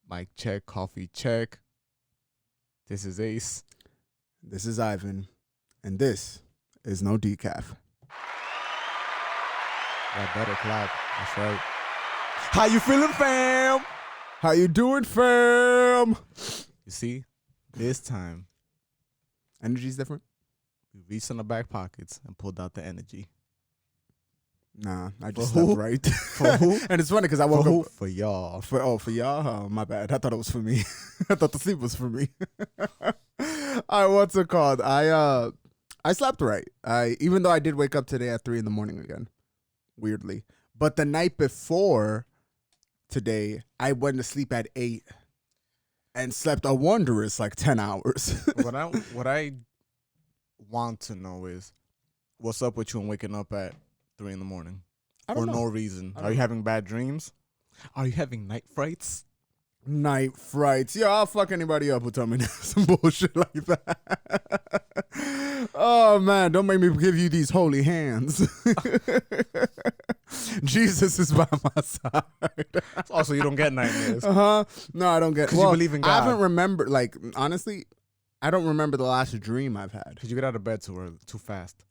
Mic check, coffee check. This is Ace. This is Ivan. And this is no decaf. That better clap. That's right. How you feeling, fam? How you doing, fam? You see, this time, Energy's different? we reached in the back pockets and pulled out the energy. Nah, I just For who? slept right. For who? And it's funny because I For woke who? up. For y'all. For y'all? Oh, my bad. I thought it was for me. I thought the sleep was for me. All right, what's it called? I slept right. Even though I did wake up today at 3 a.m. again, weirdly. But the night before today, I went to sleep at 8 and slept a wondrous 10 hours. what I want to know is, what's up with you and waking up at 3 a.m. I for don't know. no reason? I Are don't you know. having bad dreams? Are you having night frights? Night frights. Yeah, I'll fuck anybody up who tell me some bullshit like that. Oh, man, don't make me give you these holy hands. Jesus is by my side. Also, you don't get nightmares. Uh-huh. No, I don't get. 'Cause you believe in I God. haven't remembered, honestly, I don't remember the last dream I've had. Because you get out of bed too early, too fast.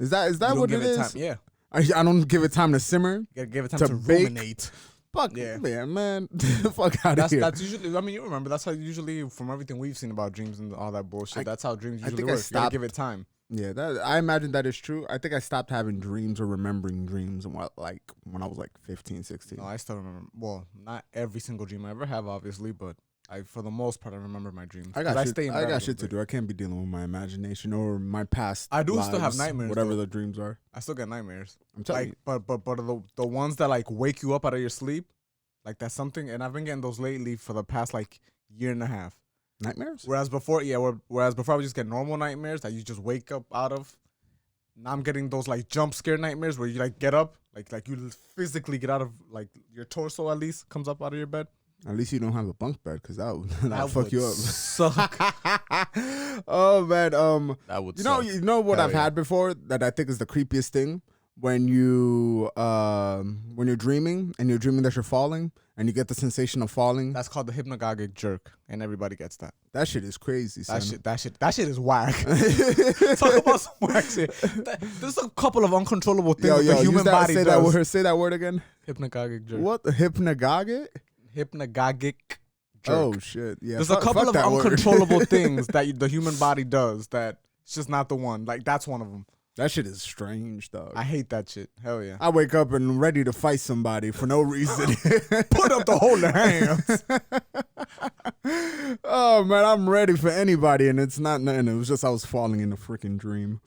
Is that You don't what give it is? Time. Yeah. I don't give it time to simmer. You gotta give it time To to bake. ruminate. Fuck Yeah. man. Fuck out of here. That's usually, I mean, you remember, that's how usually, from everything we've seen about dreams and all that bullshit, that's how dreams I usually think I work. You gotta stopped- give it time. Yeah, I imagine that is true. I think I stopped having dreams or remembering dreams when I was 15, 16. No, I still remember. Well, not every single dream I ever have, obviously, but for the most part, I remember my dreams. I 'Cause got stay in bed I a got little shit to bit. do. I can't be dealing with my imagination or my past. I do still have lives, nightmares, whatever though. the dreams are. I still get nightmares. I'm telling Like, you. but the ones that wake you up out of your sleep, that's something. And I've been getting those lately for the past year and a half. Nightmares? Whereas before, whereas before I would just get normal nightmares that you just wake up out of. Now I'm getting those jump scare nightmares where you get up, you physically get out of your torso at least comes up out of your bed. At least you don't have a bunk bed because that'll That fuck would you up. suck. Oh man, That would you suck. what Hell I've yeah. had before that I think is the creepiest thing when you're dreaming and you're dreaming that you're falling and you get the sensation of falling. That's called the hypnagogic jerk, and everybody gets that. That shit is crazy. That son. that shit is whack. Talk about some whack shit. There's a couple of uncontrollable things that the human body say does. that word. Say that word again. Hypnagogic jerk. What the hypnagogic? Hypnagogic jerk. Oh shit! Yeah, There's fuck- a couple fuck of that word. uncontrollable things that the human body does that it's just not the one. That's one of them. That shit is strange, dog. I hate that shit. Hell yeah. I wake up and ready to fight somebody for no reason. Put up the holy hands. Oh man, I'm ready for anybody, and it's not nothing. It was just I was falling in a freaking dream.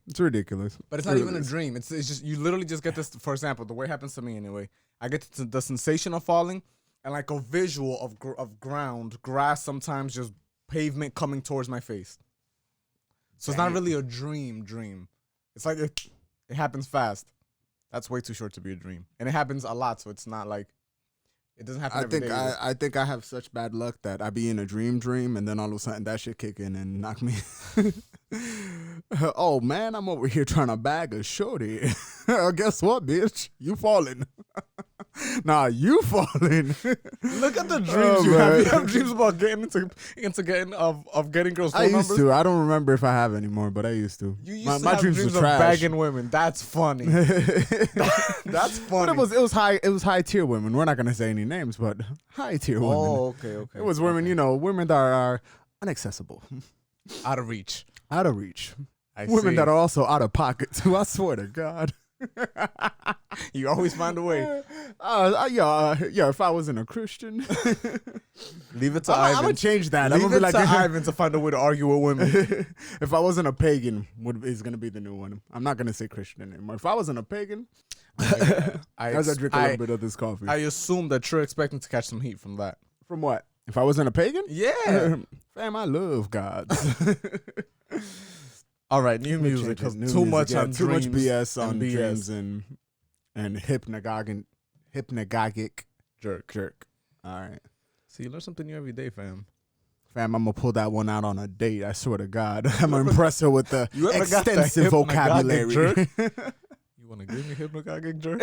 It's ridiculous. But it's not even a dream. It's just you literally just get this. For example, the way it happens to me anyway. I get the sensation of falling and a visual of ground, grass, sometimes just pavement coming towards my face. So it's not really a dream. It's it happens fast. That's way too short to be a dream, and it happens a lot. So it's not it doesn't happen every day. I think I have such bad luck that I be in a dream, and then all of a sudden that shit kick in and knock me. Oh man, I'm over here trying to bag a shorty. Guess what, bitch? You falling? Nah, you falling. Look at the dreams Oh, you have. man. You have dreams about getting into getting girls' phone I used numbers. to. I don't remember if I have anymore, but I used to. You used my to my have dreams dreams were of trash. bagging women. That's funny. That's funny. But it was high tier women. We're not gonna say any names, but high tier women. Oh, okay. It was women, women that are inaccessible, Out of reach. out of reach. I Women see. that are also out of pocket too. I swear to God. You always find a way. Yeah. If I wasn't a Christian, Leave it to I'm Ivan. gonna change that. Leave I'm it gonna be to like, Ivan to find a way to argue with women. if I wasn't a pagan, is gonna be the new one. I'm not gonna say Christian anymore. If I wasn't a pagan, as I drink a little bit of this coffee. I assume that you're expecting to catch some heat from that. From what? If I wasn't a pagan? Yeah. Fam, I love gods. All right, new music. Change it. 'Cause New too music, much yeah, on too much dreams BS on BS. dreams and hypnagogic jerk. All right. See, you learn something new every day, fam. Fam, I'm gonna pull that one out on a date. I swear to God, I'm gonna impress her with the You ever got the extensive hypnagogic vocabulary. jerk? You want to give me hypnagogic jerk?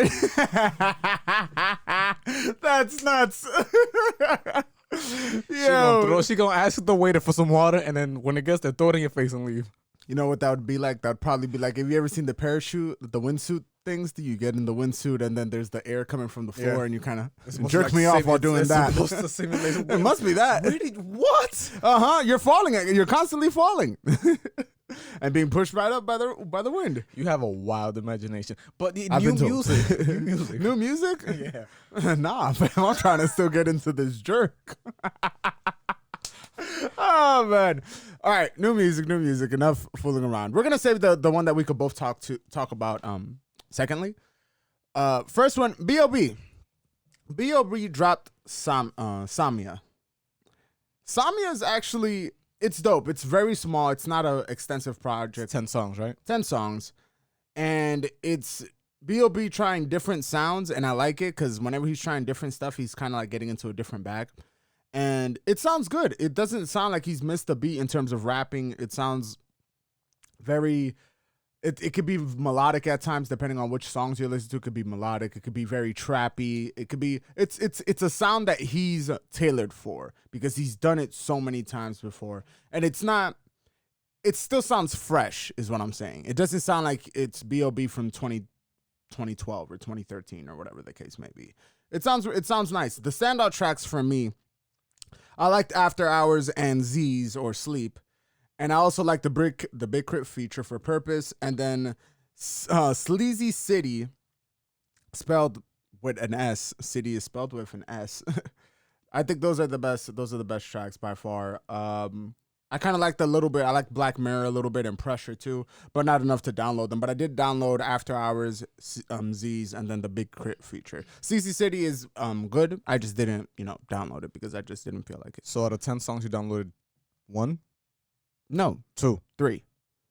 That's nuts. She gonna ask the waiter for some water, and then when it gets there, throw it in your face and leave. You know what that would be like? That would probably be like, have you ever seen the parachute, the windsuit things? Do you get in the windsuit and then there's the air coming from the floor and you kind of jerk me off while doing that? It must be that. What? You're falling. You're constantly falling. And being pushed right up by the wind. You have a wild imagination. But New music. New music? Yeah. Nah, but I'm trying to still get into this jerk. Oh man. All right, new music. Enough fooling around. We're gonna save the one that we could both talk about secondly. First one, B.O.B. B.O.B dropped Samia. Samia is actually, it's dope. It's very small. It's not an extensive project. 10 songs, right? 10 songs. And it's B.O.B trying different sounds, and I like it because whenever he's trying different stuff, he's kind of like getting into a different bag. And it sounds good. It doesn't sound like he's missed a beat in terms of rapping. It sounds very, it could be melodic at times, depending on which songs you listen to. It could be melodic. It could be very trappy. It could be, it's a sound that he's tailored for because he's done it so many times before. And it still sounds fresh is what I'm saying. It doesn't sound like it's B.O.B from 2012 or 2013 or whatever the case may be. It sounds nice. The standout tracks for me, I liked After Hours and Z's or Sleep. And I also like the Big Crit feature for Purpose. And then Sleazy City, spelled with an S. City is spelled with an S. I think those are the best. Those are the best tracks by far. I kind of liked a little bit. I like Black Mirror a little bit and Pressure too, but not enough to download them. But I did download After Hours, Z's, and then the Big Crit feature. CC City is good. I just didn't, download it because I just didn't feel like it. So out of 10 songs, you downloaded 1? No, 2, 3.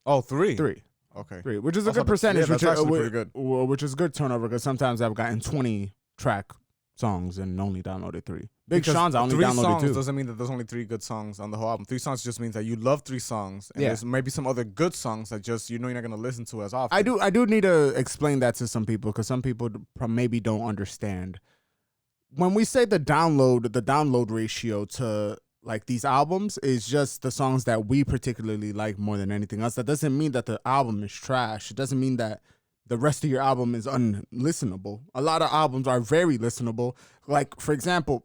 Oh, 3. 3. Okay. 3, which is a good percentage. That's actually pretty good. Which is good turnover because sometimes I've gotten 20 track songs and only downloaded 3. Big Sean's I only 3 downloaded songs 2. Doesn't mean that there's only 3 good songs on the whole album. 3 songs just means that you love 3 songs, and there's maybe some other good songs that just you're not gonna listen to as often. I do need to explain that to some people because some people maybe don't understand. When we say the download ratio to like these albums is just the songs that we particularly like more than anything else. That doesn't mean that the album is trash. It doesn't mean that the rest of your album is unlistenable. A lot of albums are very listenable. Like, for example,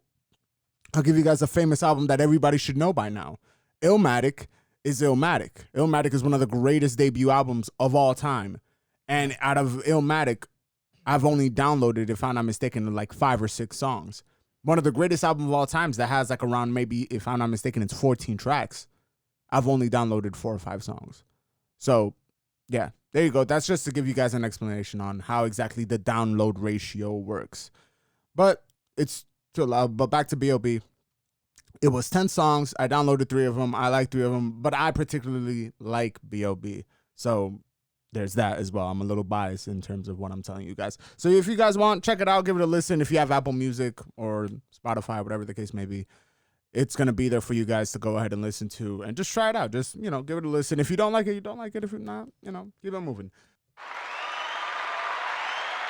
I'll give you guys a famous album that everybody should know by now. Illmatic is Illmatic. Illmatic is one of the greatest debut albums of all time. And out of Illmatic, I've only downloaded, if I'm not mistaken, like 5 or 6 songs. One of the greatest albums of all times that has like around maybe, if I'm not mistaken, it's 14 tracks. I've only downloaded 4 or 5 songs. So, yeah, there you go. That's just to give you guys an explanation on how exactly the download ratio works. But it's too loud. But back to B.O.B. It was 10 songs. I downloaded 3 of them. I like 3 of them. But I particularly like B.O.B. So there's that as well. I'm a little biased in terms of what I'm telling you guys. So if you guys want, check it out. Give it a listen. If you have Apple Music or Spotify, whatever the case may be, it's going to be there for you guys to go ahead and listen to and just try it out. Just, give it a listen. If you don't like it, you don't like it. If you're not, keep it moving.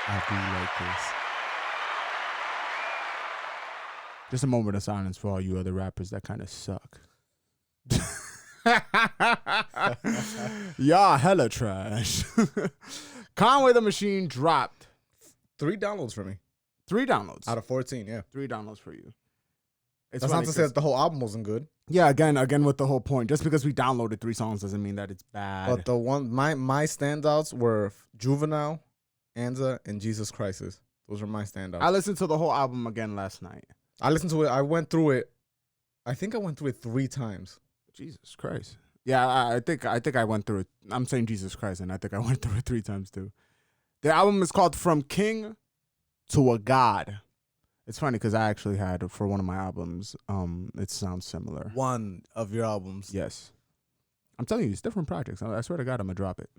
I do like this. Just a moment of silence for all you other rappers that kind of suck. Y'all hella trash. Conway the Machine dropped 3 downloads for me. 3 downloads. Out of 14, yeah. 3 downloads for you. That's not to say that the whole album wasn't good. Yeah, again with the whole point. Just because we downloaded 3 songs doesn't mean that it's bad. But the one my standouts were Juvenile, Anza, and Jesus Crisis. Those were my standouts. I listened to the whole album again last night. I listened to it. I went through it. I think I went through it 3 times. Jesus Christ. Yeah, I think I went through it. I'm saying Jesus Christ, and I think I went through it 3 times too. The album is called From King to a God. It's funny because I actually had for one of my albums. It sounds similar. One of your albums. Yes. I'm telling you, it's different projects. I swear to God, I'm gonna drop it.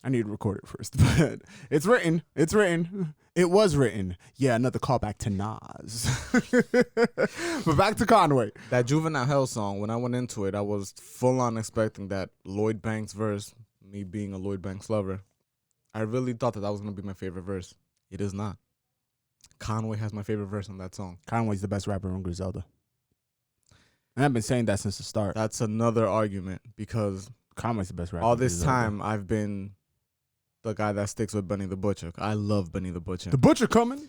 I need to record it first, but it's written. It's written. It was written. Yeah, another callback to Nas. But back to Conway. That Juvenile Hell song, when I went into it, I was full on expecting that Lloyd Banks verse, me being a Lloyd Banks lover. I really thought that was going to be my favorite verse. It is not. Conway has my favorite verse on that song. Conway's the best rapper on Griselda. And I've been saying that since the start. That's another argument because Conway's the best rapper. all this time I've been the guy that sticks with Benny the Butcher. I love Benny the Butcher. The Butcher coming.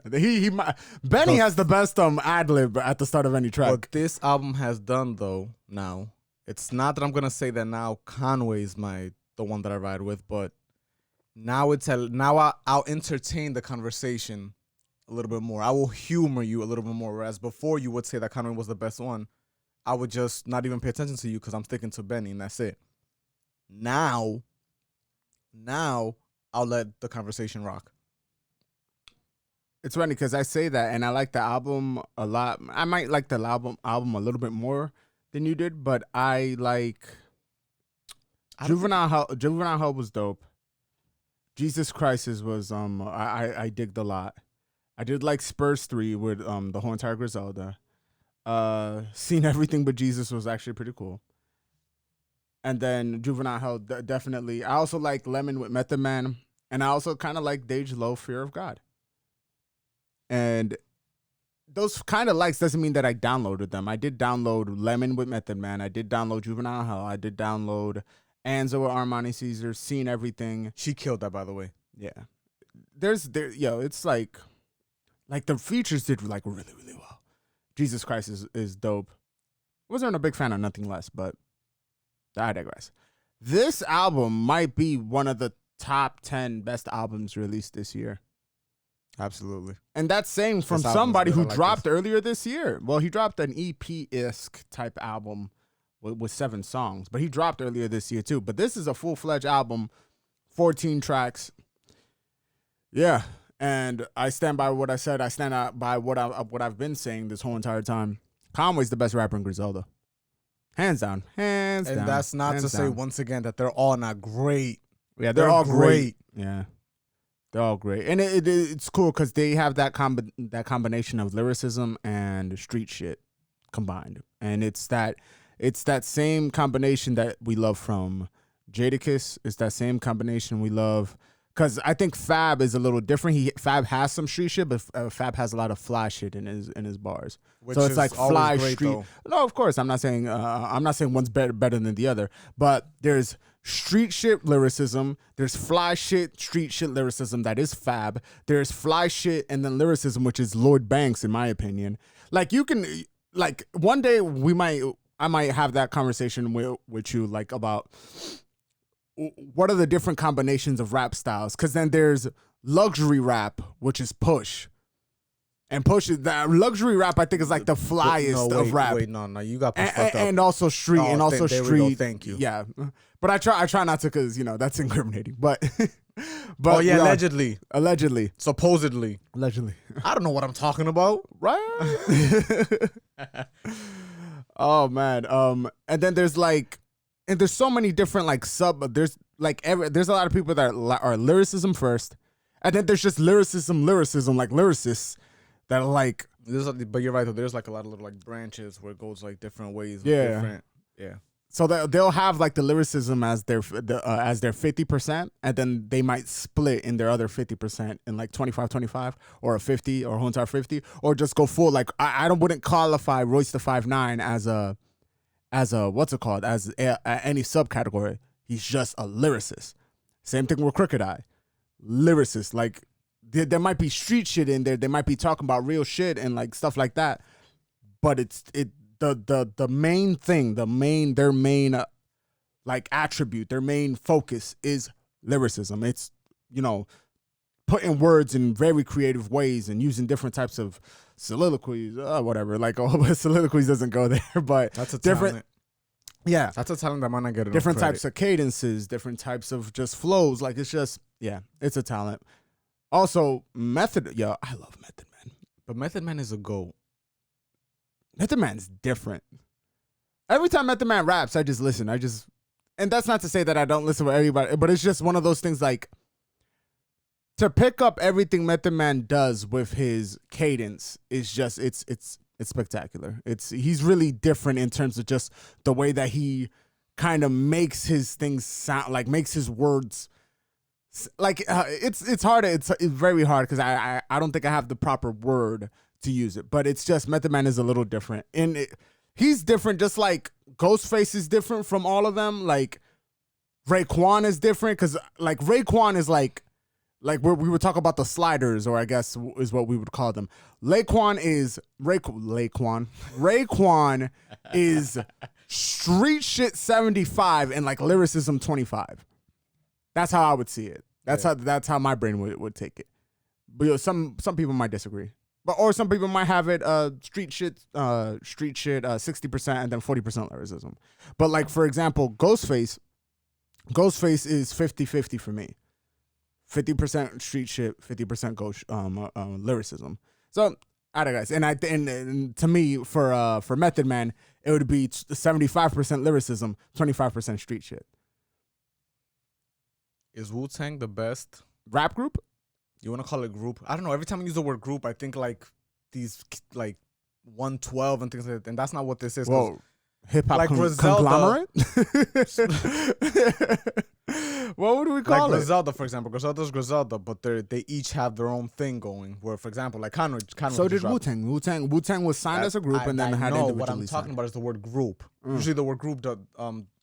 Benny has the best ad lib at the start of any track. What this album has done though, now, it's not that I'm gonna say that now Conway's the one that I ride with, but now I'll entertain the conversation a little bit more. I will humor you a little bit more. Whereas before you would say that Conway was the best one, I would just not even pay attention to you because I'm sticking to Benny and that's it. Now I'll let the conversation rock. It's funny because I say that and I like the album a lot. I might like the album a little bit more than you did, but I like Juvenile Hell was dope. Jesus Christ was I digged a lot. I did like Spurs 3 with the whole entire Griselda. Seen Everything But Jesus was actually pretty cool. And then Juvenile Hell, definitely. I also like Lemon with Method Man. And I also kind of like Dage Low, Fear of God. And those kind of likes doesn't mean that I downloaded them. I did download Lemon with Method Man. I did download Juvenile Hell. I did download Anzo with Armani Caesar. Seen Everything. She killed that, by the way. Yeah. It's like the features did like really, really well. Jesus Christ is dope. Wasn't a big fan of Nothing Less, but I digress. This album might be one of the top 10 best albums released this year. Absolutely. And that's saying from somebody who dropped earlier this year. Well, he dropped an EP-esque type album with 7 songs, but he dropped earlier this year too. But this is a full-fledged album, 14 tracks. Yeah, and I stand by what I said. I stand by what I've been saying this whole entire time. Conway's the best rapper in Griselda. Hands down. And that's not to say, once again, that they're all not great. Yeah, they're all great. Yeah, they're all great. And it's cool because they have that combination of lyricism and street shit combined. And it's that same combination that we love from Jadakiss. It's that same combination we love. Because I think Fab is a little different. Fab has some street shit, but Fab has a lot of fly shit in his bars. So it's like fly great, street. Though. No, of course I'm not saying one's better than the other. But there's street shit lyricism. There's fly shit, street shit lyricism that is Fab. There's fly shit and then lyricism, which is Lloyd Banks, in my opinion. Like you can, like one day I might have that conversation with you, like about what are the different combinations of rap styles? Because then there's luxury rap, which is Push. And Push is that luxury rap. I think is like the flyest of rap. No, you got Push fucked up. And also street, and also there street. We go, thank you. Yeah, but I try not to, because that's incriminating. But allegedly, supposedly, allegedly. I don't know what I'm talking about, right? Oh man. And then there's like. And there's so many different there's a lot of people that are lyricism first, and then there's just lyricism like lyricists that are like. But you're right though. There's like a lot of little like branches where it goes like different ways. Yeah. So they'll have like the lyricism as their 50%, and then they might split in their other 50% in like 25-25 or a 50 or a whole entire 50, or just go full. Like I wouldn't qualify Royce the 5'9" as a what's it called, as any subcategory. He's just a lyricist. Same thing with Crooked Eye, lyricist. Like there might be street shit in there. They might be talking about real shit and like stuff like that. But the main thing, their main like attribute, their main focus is lyricism. It's putting words in very creative ways and using different types of soliloquies, whatever. Like, soliloquies doesn't go there, but that's a different. Talent. Yeah, that's a talent that might not get it. Different types of cadences, different types of just flows. Like it's a talent. Also, Method. Yeah, I love Method Man, but Method Man is a GOAT. Method Man's different. Every time Method Man raps, I just listen. And that's not to say that I don't listen to everybody, but it's just one of those things like. To pick up everything Method Man does with his cadence is just it's spectacular. He's really different in terms of just the way that he kind of makes his things sound, like makes his words like it's hard. It's very hard because I don't think I have the proper word to use it, but it's just Method Man is a little different. And he's different, just like Ghostface is different from all of them. Like Raekwon is different because like Raekwon is like we would talk about the sliders, or I guess is what we would call them. Raekwon is street shit 75 and like lyricism 25. That's how I would see it. That's how my brain would take it. But some people might disagree. Or some people might have it street shit 60% and then 40% lyricism. But like for example, Ghostface is 50-50 for me. 50% street shit, 50% ghost lyricism. So, all right, guys, and to me, for Method Man, it would be 75% lyricism, 25% street shit. Is Wu-Tang the best rap group? You want to call it group? I don't know. Every time I use the word group, I think like these like 112 and things like that, and that's not what this is. Whoa, hip hop like conglomerate. What would we call like it? Griselda, for example. Griselda's Griselda, but they each have their own thing going. Where, for example, like Conway so did Wu-Tang. Wu-Tang was signed as a group and then had individually what I'm signed. talking about is the word group. Usually the word group,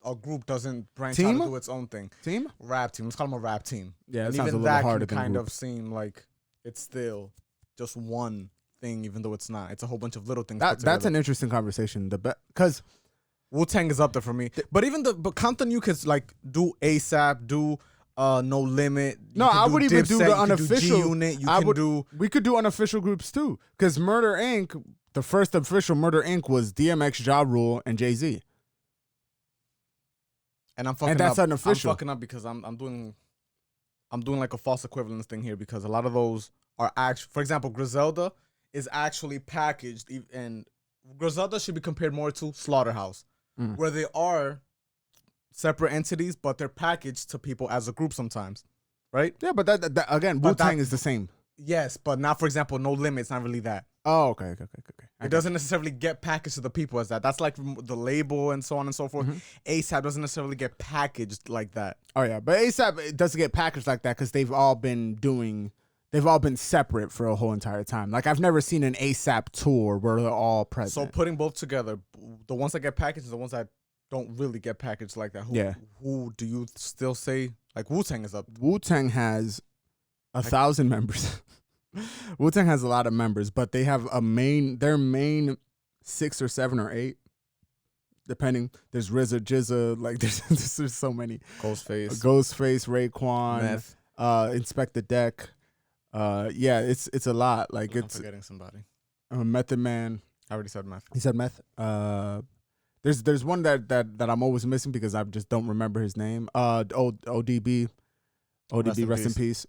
a group doesn't branch out Team? to do its own thing. Team? Rap team. Let's call them a rap team. Yeah, and it sounds even a little that harder can than kind group. of seem like it's still just one thing, even though it's not. It's a whole bunch of little things. That's an interesting conversation. Because Wu-Tang is up there for me. But even but count the new kids, like do ASAP, do No Limit. No, I would even do the unofficial. G-Unit. We could do unofficial groups too. Because Murder Inc., the first official Murder Inc. was DMX, Ja Rule, and Jay-Z. And I'm fucking and that's up. unofficial. I'm fucking up because I'm doing like a false equivalence thing here, because a lot of those are actually, for example, Griselda is actually packaged, and Griselda should be compared more to Slaughterhouse, where they are separate entities, but they're packaged to people as a group sometimes, right? Yeah, but that again, Wu-Tang is the same. Yes, but not, for example, No Limit. It's not really that. Oh, okay. It doesn't necessarily get packaged to the people as that. That's like the label and so on and so forth. ASAP doesn't necessarily get packaged like that. Oh yeah, but ASAP it doesn't get packaged like that because they've all been separate for a whole entire time. Like I've never seen an ASAP tour where they're all present. So putting both together, the ones that get packaged are the ones that don't really get packaged like that. Who do you still say, like Wu-Tang is up? Wu-Tang has 1,000 members. Wu-Tang has a lot of members, but they have their main 6 or 7 or 8, depending. There's RZA, Jizza, like there's so many. Ghostface, Raekwon, Meth, Inspect the Deck. Yeah, it's a lot. Like I'm forgetting somebody. Method Man. I already said Meth. He said Meth. There's one that I'm always missing because I just don't remember his name. ODB, rest in peace.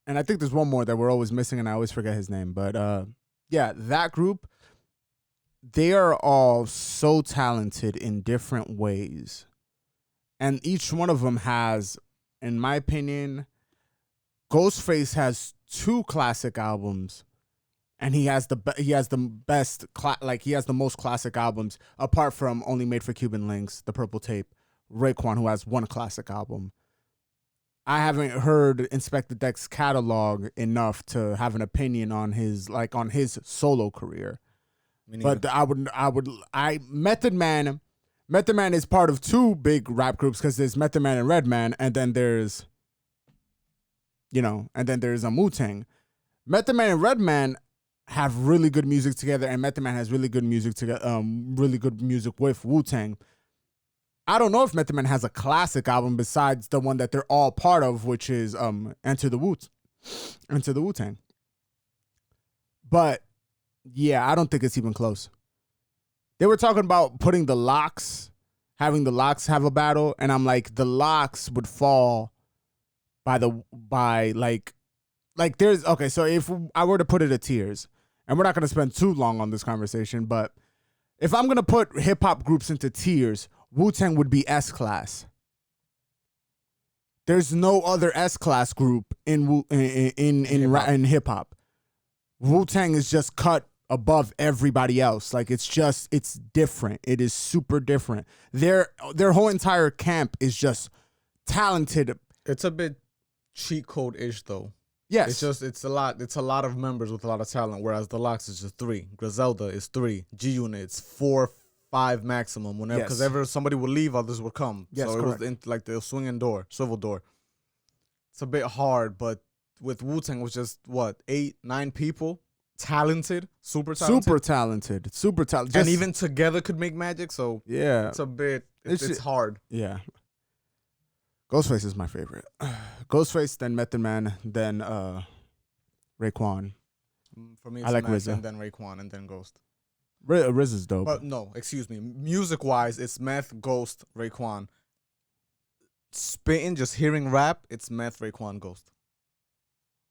And I think there's one more that we're always missing, and I always forget his name. But yeah, that group, they are all so talented in different ways, and each one of them has, in my opinion, Ghostface has 2 classic albums. And he has the best, he has the most classic albums, apart from Only Made for Cuban Links, The Purple Tape. Raekwon, who has 1 classic album. I haven't heard Inspect the Deck's catalog enough to have an opinion on his solo career. But Method Man is part of 2 big rap groups, because there's Method Man and Redman, and then there's a Wu-Tang. Method Man and Redman have really good music together, and Method Man has really good music together, really good music with Wu-Tang. I don't know if Method Man has a classic album besides the one that they're all part of, which is Enter the Wu-Tang. But yeah, I don't think it's even close. They were talking about having the Locks have a battle, and I'm like, the Locks would fall by there's, okay, so if I were to put it at tiers, and we're not going to spend too long on this conversation, but if I'm going to put hip-hop groups into tiers, Wu-Tang would be S-Class. There's no other S-Class group in hip-hop. Wu-Tang is just cut above everybody else. Like, it's different. It is super different. Their whole entire camp is just talented. It's a bit cheat code-ish, though. Yes. It's a lot. It's a lot of members with a lot of talent. Whereas the Locks is just 3. Griselda is 3. G Unit it's 4, 5 maximum. Whenever, because Yes. ever somebody would leave, others would come. Yes, so it correct. was like the swinging door, swivel door. It's a bit hard, but with Wu-Tang it was just what 8, 9 people, talented, super talented, super talented, and even together could make magic. So yeah, it's a bit. It's hard. Yeah. Ghostface is my favorite. Ghostface, then Method Man, then Raekwon. For me, I like Meth, RZA. and then Raekwon, and then Ghost. RZA's dope. But no, excuse me. Music-wise, it's Meth, Ghost, Raekwon. Spitting, just hearing rap, it's Meth, Raekwon, Ghost.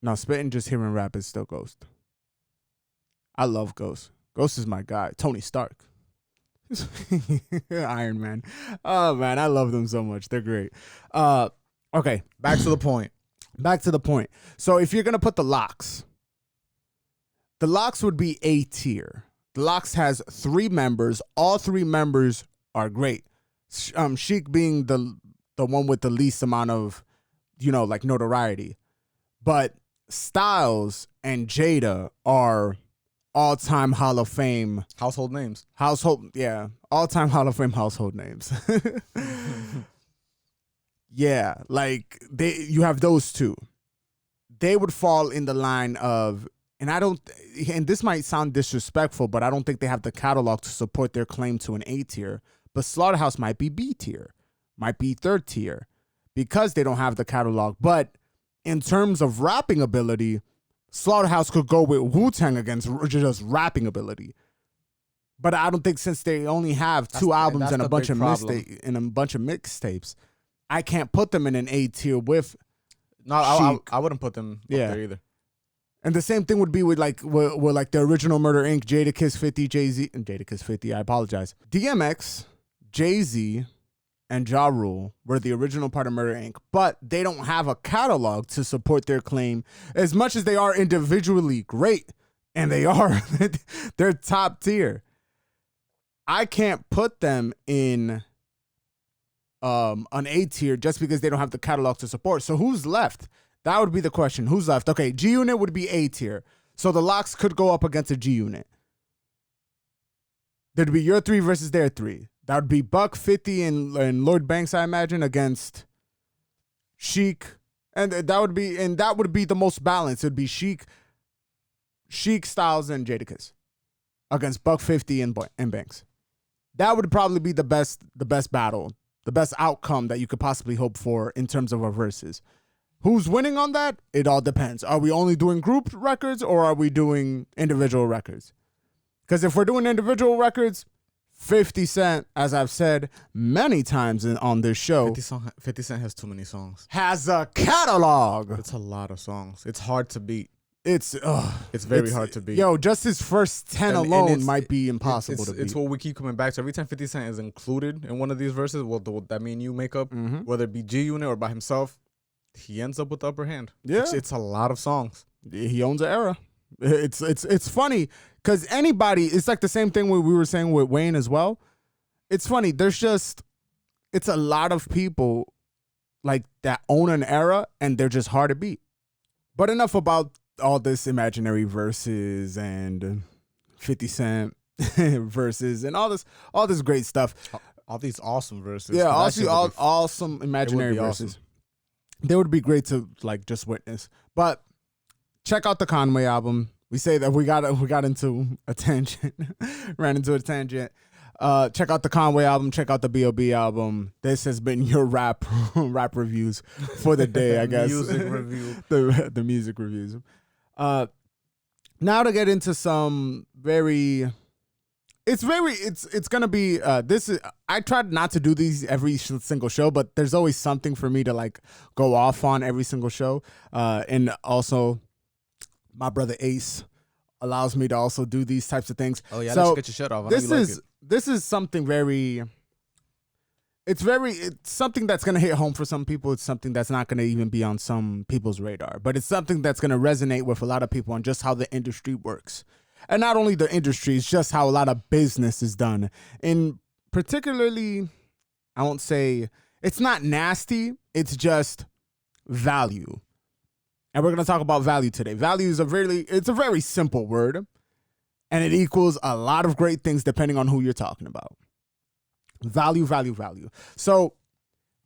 No, spitting, just hearing rap is still Ghost. I love Ghost. Ghost is my guy. Tony Stark. Iron Man. Oh, man, I love them so much. They're great. Okay. Back to the point. Back to the point. So if you're going to put the Locks would be A tier. The Locks has 3 members. All 3 members are great. Sheik being the one with the least amount of, like notoriety. But Styles and Jada are all-time Hall of Fame. Household names. All-time Hall of Fame household names. Yeah, like you have those 2. They would fall in the line of, and this might sound disrespectful, but I don't think they have the catalog to support their claim to an A tier. But Slaughterhouse might be B tier, might be 3rd tier, because they don't have the catalog. But in terms of rapping ability, Slaughterhouse could go with Wu-Tang against just rapping ability. But I don't think, since they only have 2 albums and a bunch of mixtapes, I can't put them in an A tier with I wouldn't put them up there either. And the same thing would be with the original Murder Inc., Jadakiss 50, Jay-Z, and Jadakiss 50, I apologize. DMX, Jay-Z, and Ja Rule were the original part of Murder Inc., but they don't have a catalog to support their claim as much as they are individually great, and they are. They're top tier. I can't put them in an A tier just because they don't have the catalog to support. So who's left? That would be the question. Who's left? Okay, G Unit would be A tier. So the Locks could go up against a G Unit. There'd be your 3 versus their 3. That would be Buck, 50, and Lloyd Banks, I imagine, against Sheik. And that would be the most balanced. It would be Sheik, Styles, and Jadakiss against Buck, 50, and Banks. That would probably be the best battle, the best outcome that you could possibly hope for in terms of a versus. Who's winning on that? It all depends. Are we only doing group records, or are we doing individual records? Because if we're doing individual records, 50 Cent, as I've said many times on this show, 50 Cent has too many songs. Has a catalog. It's a lot of songs. It's hard to beat. It's very hard to beat. Yo, just his first 10 alone might be impossible to beat. It's what we keep coming back to. Every time 50 Cent is included in one of these verses, that me and you make up, whether it be G Unit or by himself, he ends up with the upper hand. Yeah. It's a lot of songs. He owns an era. It's funny because it's like the same thing we were saying with Wayne as well. It's funny. It's a lot of people like that own an era, and they're just hard to beat. But enough about all this imaginary verses and 50 Cent verses and all this great stuff. All these awesome verses. Yeah, awesome imaginary verses. Awesome. They would be great to just witness. But check out the Conway album. We say that we got into a tangent, ran into a tangent. Check out the Conway album. Check out the B.O.B. album. This has been your rap reviews for the day, I guess. Music review. the music reviews. Now to get into some it's gonna be I tried not to do these every single show, but there's always something for me to go off on every single show. And also my brother Ace allows me to also do these types of things. Oh yeah, so let's get your shut off. This is something it's something that's going to hit home for some people. It's something that's not going to even be on some people's radar, but it's something that's going to resonate with a lot of people on just how the industry works. And not only the industry, it's just how a lot of business is done. And particularly, I won't say, it's not nasty, it's just value. And we're going to talk about value today. Value is it's a very simple word, and it equals a lot of great things depending on who you're talking about. Value, value, value. So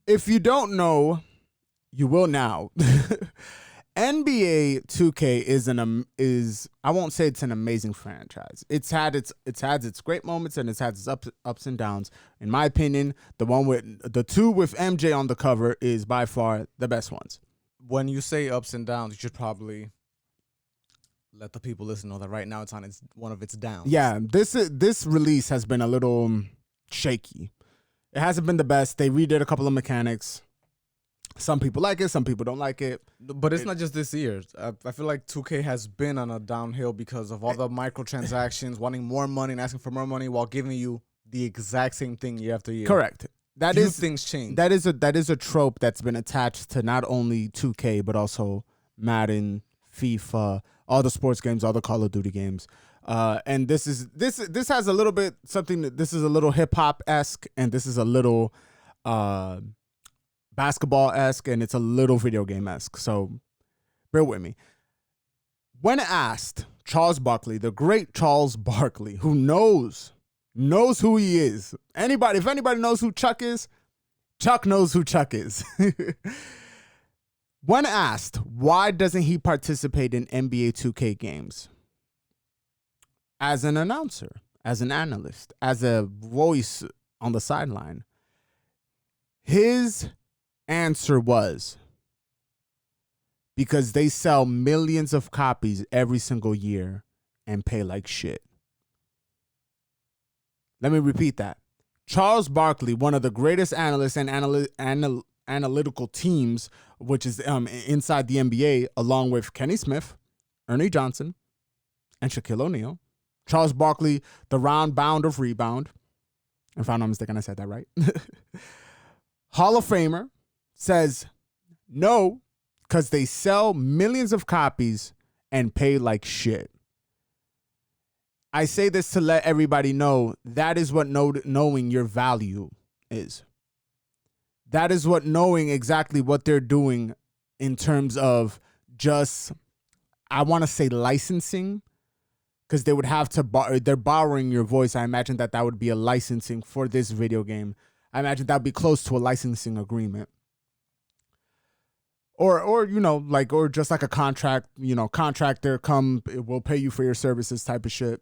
if you don't know, you will now. NBA 2K is I won't say it's an amazing franchise. It's had its great moments and it's had its ups and downs. In my opinion, the two with MJ on the cover is by far the best ones. When you say ups and downs, you should probably let the people listen know that right now it's on one of its downs. Yeah, this release has been a little shaky. It hasn't been the best. They redid a couple of mechanics. Some people like it, some people don't like it. But it's not just this year. I feel like 2K has been on a downhill because of all the microtransactions, wanting more money and asking for more money while giving you the exact same thing year after year. Correct. Things change. That is a trope that's been attached to not only 2K but also Madden, FIFA, all the sports games, all the Call of Duty games. And this has a little bit something. This is a little hip hop esque, and this is a little basketball-esque, and it's a little video game-esque, so bear with me. When asked, Charles Barkley, the great Charles Barkley, who knows who he is. If anybody knows who Chuck is, Chuck knows who Chuck is. When asked, why doesn't he participate in NBA 2K games? As an announcer, as an analyst, as a voice on the sideline, his answer was because they sell millions of copies every single year and pay like shit. Let me repeat that. Charles Barkley, one of the greatest analysts and analytical teams, which is inside the NBA, along with Kenny Smith, Ernie Johnson, and Shaquille O'Neal. Charles Barkley, the round bound of rebound. If I'm not mistaken, I said that right. Hall of Famer, says no because they sell millions of copies and pay like shit. I say this to let everybody know that is what knowing your value is. That is what knowing exactly what they're doing in terms of just, I want to say licensing, because they would have to, they're borrowing your voice. I imagine that would be a licensing for this video game. I imagine that would be close to a licensing agreement. Or just like a contract, contractor we'll pay you for your services type of shit.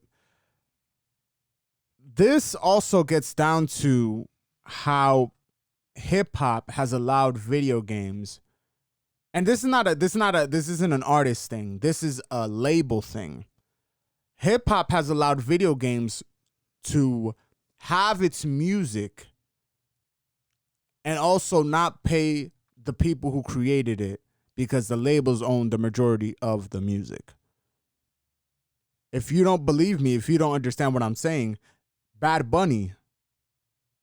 This also gets down to how hip hop has allowed video games, and this isn't an artist thing. This is a label thing. Hip hop has allowed video games to have its music and also not pay the people who created it because the labels own the majority of the music. If you don't believe me, if you don't understand what I'm saying, Bad Bunny,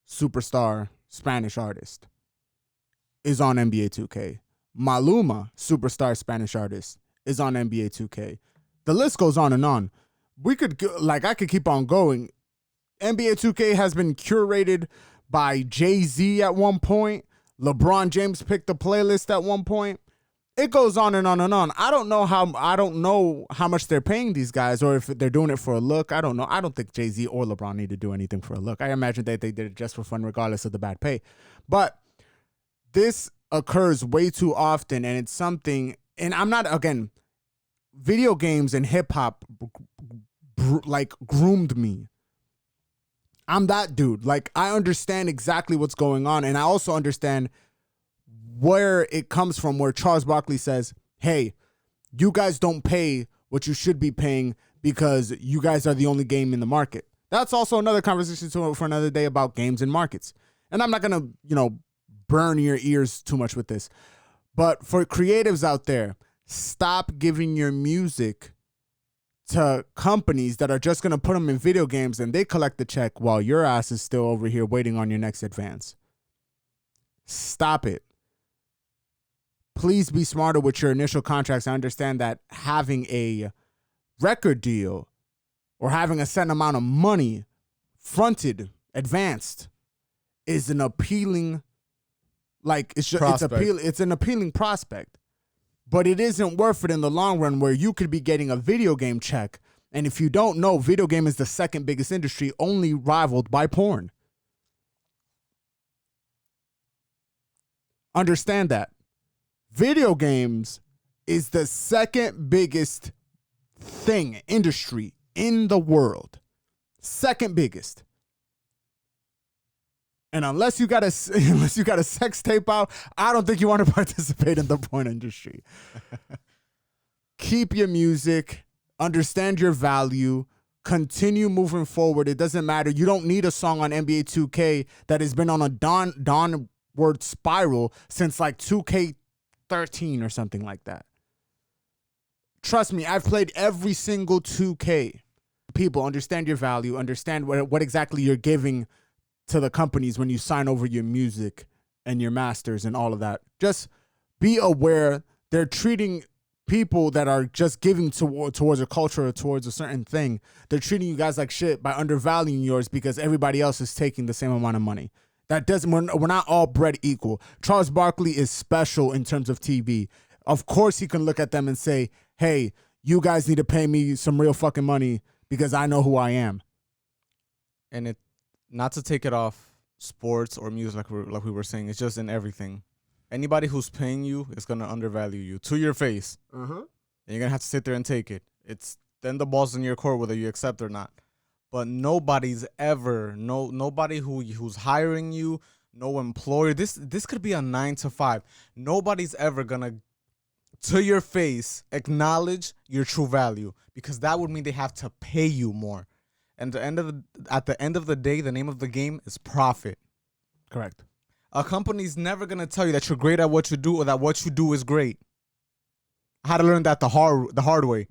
superstar Spanish artist, is on NBA 2K. Maluma, superstar Spanish artist, is on NBA 2K. The list goes on and on. I could keep on going. NBA 2K has been curated by Jay-Z at one point. LeBron James picked the playlist at one point. It goes on and on and on. I don't know how much they're paying these guys, or if they're doing it for a look. I don't know. I don't think Jay-Z or LeBron need to do anything for a look. I imagine that they did it just for fun, regardless of the bad pay. But this occurs way too often, and it's something. And I'm not, again, video games and hip hop groomed me. I'm that dude. I understand exactly what's going on. And I also understand where it comes from, where Charles Barkley says, hey, you guys don't pay what you should be paying because you guys are the only game in the market. That's also another conversation for another day about games and markets. And I'm not going to, burn your ears too much with this. But for creatives out there, stop giving your music to companies that are just going to put them in video games and they collect the check while your ass is still over here waiting on your next advance. Stop it. Please be smarter with your initial contracts. I understand that having a record deal or having a set amount of money fronted, advanced, is an appealing, it's an appealing prospect. but it isn't worth it in the long run where you could be getting a video game check. And if you don't know, video game is the second biggest industry, only rivaled by porn. Understand that. Video games is the second biggest industry in the world. Second biggest. And unless you got a sex tape out, I don't think you want to participate in the porn industry. Keep your music, understand your value, continue moving forward. It doesn't matter. You don't need a song on NBA 2K that has been on a downward spiral since like 2K13 or something like that. Trust me, I've played every single 2K. People, understand your value, understand what exactly you're giving to the companies when you sign over your music and your masters and all of that. Just be aware they're treating people that are just giving towards a culture or towards a certain thing. They're treating you guys like shit by undervaluing yours because everybody else is taking the same amount of money. That doesn't. We're not all bred equal. Charles Barkley is special in terms of TV. Of course, he can look at them and say, "Hey, you guys need to pay me some real fucking money because I know who I am." And it, not to take it off sports or music like we were saying, it's just in everything. Anybody who's paying you is gonna undervalue you to your face. And you're gonna have to sit there and take it. It's then the ball's in your court whether you accept or not. But nobody's ever, nobody who's hiring you, no employer. This could be a 9 to 5. Nobody's ever gonna, to your face, acknowledge your true value, because that would mean they have to pay you more. And at the end of the day, the name of the game is profit. Correct. A company's never gonna tell you that you're great at what you do or that what you do is great. I had to learn that the hard way.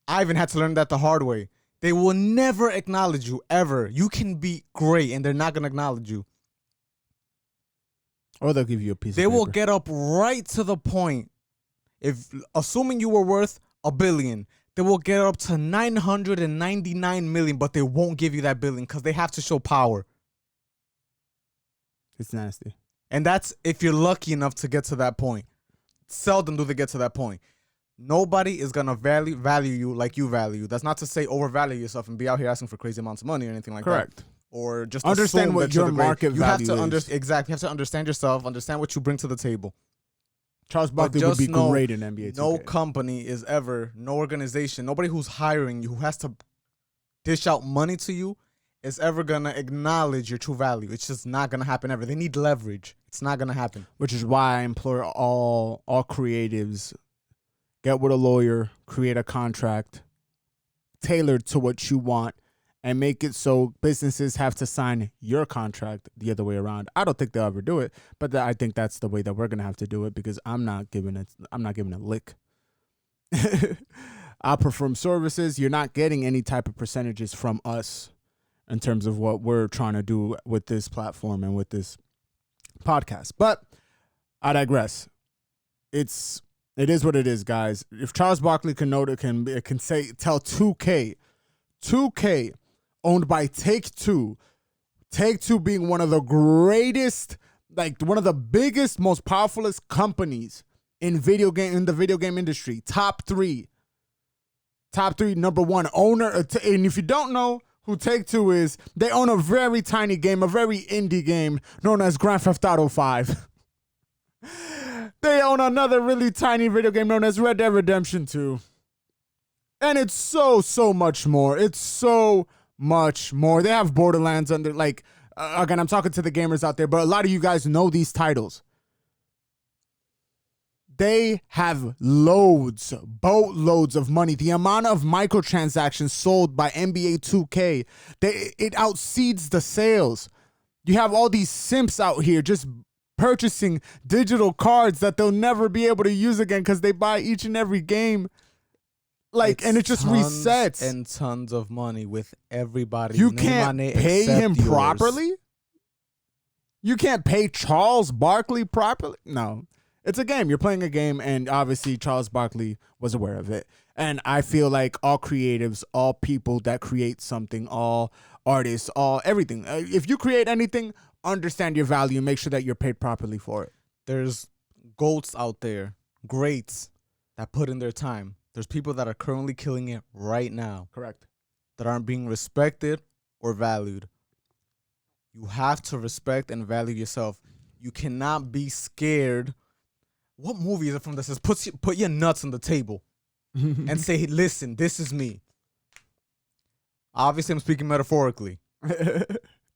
I even had to learn that the hard way. They will never acknowledge you, ever. You can be great, and they're not gonna acknowledge you. Or they'll give you a piece of They paper. will get up right to the point. If assuming you were worth $1 billion, they will get up to 999 million, but they won't give you that billion because they have to show power. It's nasty. And that's if you're lucky enough to get to that point. Seldom do they get to that point. Nobody is gonna value you like you value. That's not to say overvalue yourself and be out here asking for crazy amounts of money or anything like that. Correct. Or just Understand assume what that you're your the great. market You have value to is. exactly. You have to understand yourself. Understand what you bring to the table. Charles But Barkley would be just know, great in NBA 2K. no company is ever, no organization, nobody who's hiring you, who has to dish out money to you, is ever gonna acknowledge your true value. It's just not gonna happen ever. They need leverage. It's not gonna happen. Which is why I implore all creatives, get with a lawyer, create a contract tailored to what you want, and make it so businesses have to sign your contract the other way around. I don't think they'll ever do it, but I think that's the way that we're gonna have to do it, because I'm not giving a lick. I'll perform services. You're not getting any type of percentages from us in terms of what we're trying to do with this platform and with this podcast. But I digress. It is what it is, guys. If Charles Barkley can tell 2K owned by Take-Two being one of the greatest, like one of the biggest, most powerfulest companies in the video game industry, top three, number one owner. And if you don't know who Take-Two is, they own a very tiny game, a very indie game known as Grand Theft Auto 5. They own another really tiny video game known as Red Dead Redemption 2. And it's so much more. It's so much more. They have Borderlands under, like, again, I'm talking to the gamers out there, but a lot of you guys know these titles. They have boatloads of money. The amount of microtransactions sold by NBA 2K, it outseeds the sales. You have all these simps out here just purchasing digital cards that they'll never be able to use again because they buy each and every game. And it just resets. And tons of money with everybody. You can't pay him properly? You can't pay Charles Barkley properly? No. It's a game. You're playing a game, and obviously Charles Barkley was aware of it. And I feel like all creatives, all people that create something, all artists, all everything. If you create anything, understand your value. Make sure that you're paid properly for it. There's GOATs out there. greats that put in their time. There's people that are currently killing it right now Correct. that aren't being respected or valued. You have to respect and value yourself. You cannot be scared. What movie is it from that says put your nuts on the table and say, listen, this is me? Obviously, I'm speaking metaphorically.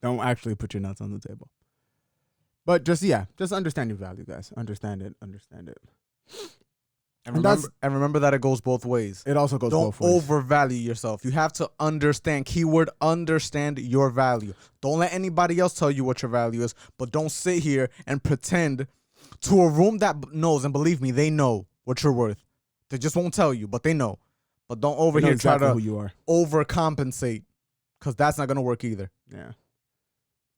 Don't actually put your nuts on the table. But just understand your value, guys. Understand it. And remember that it goes both ways. It also goes Don't both ways. overvalue yourself. You have to understand, keyword, understand your value. Don't let anybody else tell you what your value is, but don't sit here and pretend to a room that knows, and believe me, they know what you're worth. They just won't tell you, but they know. But don't over here exactly try who to you are. overcompensate, because that's not going to work either. Yeah.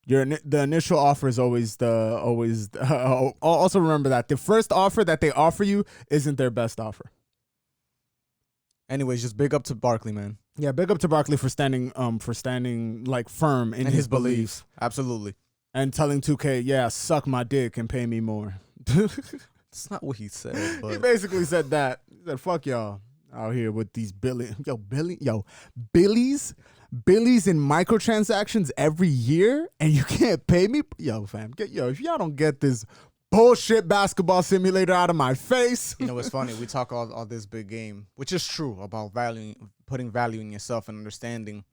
The initial offer is always also remember that the first offer that they offer you isn't their best offer. Anyways, just big up to Barkley, man. Yeah, big up to Barkley for standing like firm in his beliefs. Absolutely. And telling 2K, yeah, suck my dick and pay me more. That's not what he said. But He basically said that. He said, fuck y'all out here with these Billies in microtransactions every year and you can't pay me? Yo, fam, if y'all don't get this bullshit basketball simulator out of my face. You know, it's funny. We talk all this big game, which is true, about putting value in yourself and understanding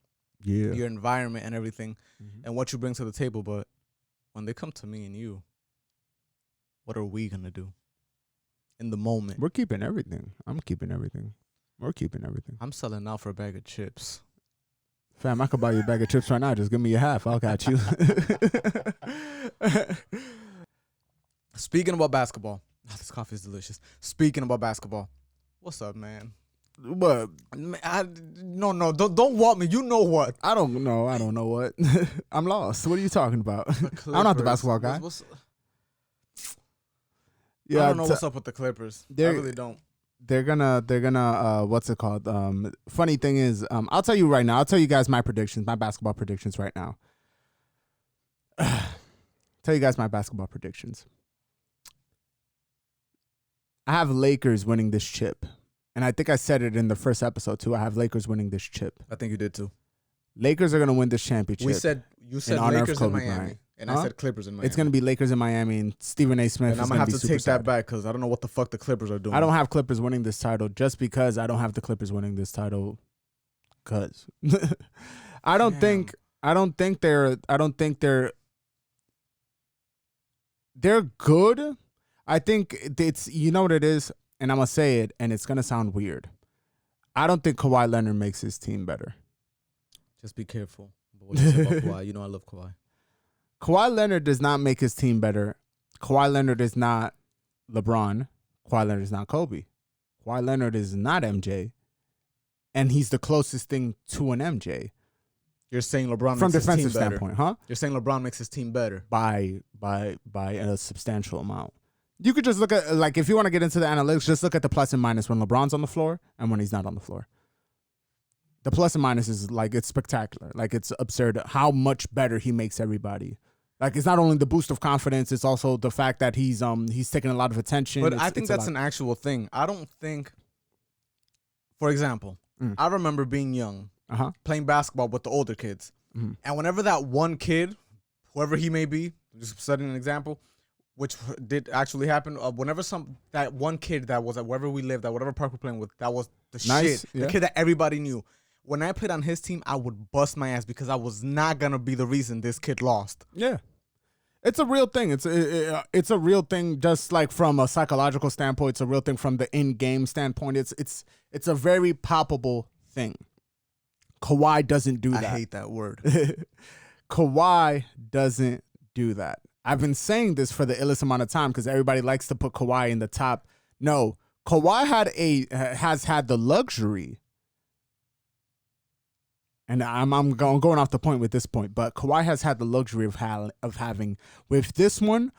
your environment and everything and what you bring to the table. But when they come to me and you, what are we going to do in the moment? We're keeping everything. I'm keeping everything. We're keeping everything. I'm selling out for a bag of chips. Fam, I could buy you a bag of chips right now. Just give me a half. I'll catch you. Speaking about basketball. Oh, this coffee is delicious. Speaking about basketball. What's up, man? What? No, don't want me. You know what? I don't know. I don't know what. I'm lost. What are you talking about? I'm not the basketball guy. Yeah, I don't know what's up with the Clippers. I really don't. They're gonna what's it called? Funny thing is, I'll tell you right now. I'll tell you guys my predictions, my basketball predictions right now. Tell you guys my basketball predictions. I have Lakers winning this chip. And I think I said it in the first episode too. I have Lakers winning this chip. I think you did too. Lakers are gonna win this championship. You said Lakers in Miami. Bryant. And I said Clippers in Miami. It's going to be Lakers in Miami, and Stephen A. Smith and is I'm going going to to have to take that back because I don't know what the fuck the Clippers are doing. I don't have Clippers winning this title just because I don't have the Clippers winning this title because I don't think they're good. I think it's, you know what it is, and I'm going to say it, and it's going to sound weird. I don't think Kawhi Leonard makes his team better. Just be careful. But what you say about Kawhi? You know I love Kawhi. Kawhi Leonard does not make his team better. Kawhi Leonard is not LeBron. Kawhi Leonard is not Kobe. Kawhi Leonard is not MJ. And he's the closest thing to an MJ. You're saying LeBron from makes his team defensive better. standpoint, huh? You're saying LeBron makes his team better. By a substantial amount. You could just look at, like, if you want to get into the analytics, just look at the plus and minus when LeBron's on the floor and when he's not on the floor. The plus and minus is, like, it's spectacular. Like, it's absurd how much better he makes everybody. Like, it's not only the boost of confidence, it's also the fact that he's taking a lot of attention. But I think that's an actual thing. I don't think, for example, I remember being young, playing basketball with the older kids. And whenever that one kid, whoever he may be, just setting an example, which did actually happen, whenever that one kid that was at wherever we lived, at whatever park we're playing with, that was the shit, the kid that everybody knew. When I played on his team, I would bust my ass because I was not going to be the reason this kid lost. Yeah. It's a real thing. It's a real thing just like from a psychological standpoint. It's a real thing from the in-game standpoint. It's a very palpable thing. Kawhi doesn't do that. I hate that word. Kawhi doesn't do that. I've been saying this for the illest amount of time because everybody likes to put Kawhi in the top. No, Kawhi has had the luxury. And I'm going off the point with this point, but Kawhi has had the luxury of having, with this one,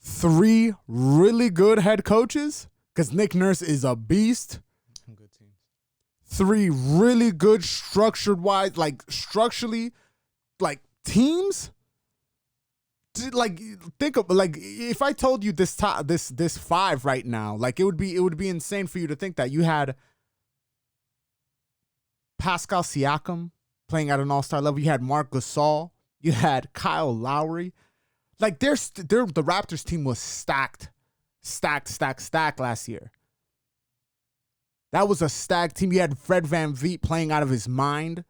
3 really good head coaches, because Nick Nurse is a beast. Good teams. 3 really good structurally, teams like think of like if I told you this this five right now, like it would be insane for you to think that you had Pascal Siakam playing at an all-star level, you had Marc Gasol, you had Kyle Lowry. Like the Raptors team was stacked last year. That was a stacked team. You had Fred VanVleet playing out of his mind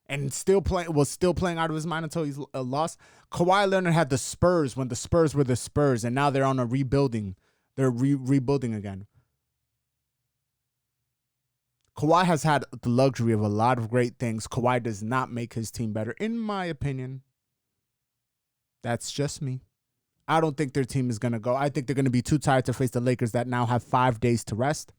and was still playing out of his mind until he's lost. Kawhi Leonard had the Spurs when the Spurs were the Spurs, and now they're on a rebuilding. They're rebuilding again. Kawhi has had the luxury of a lot of great things. Kawhi does not make his team better, in my opinion. That's just me. I don't think their team is going to go. I think they're going to be too tired to face the Lakers that now have 5 days to rest.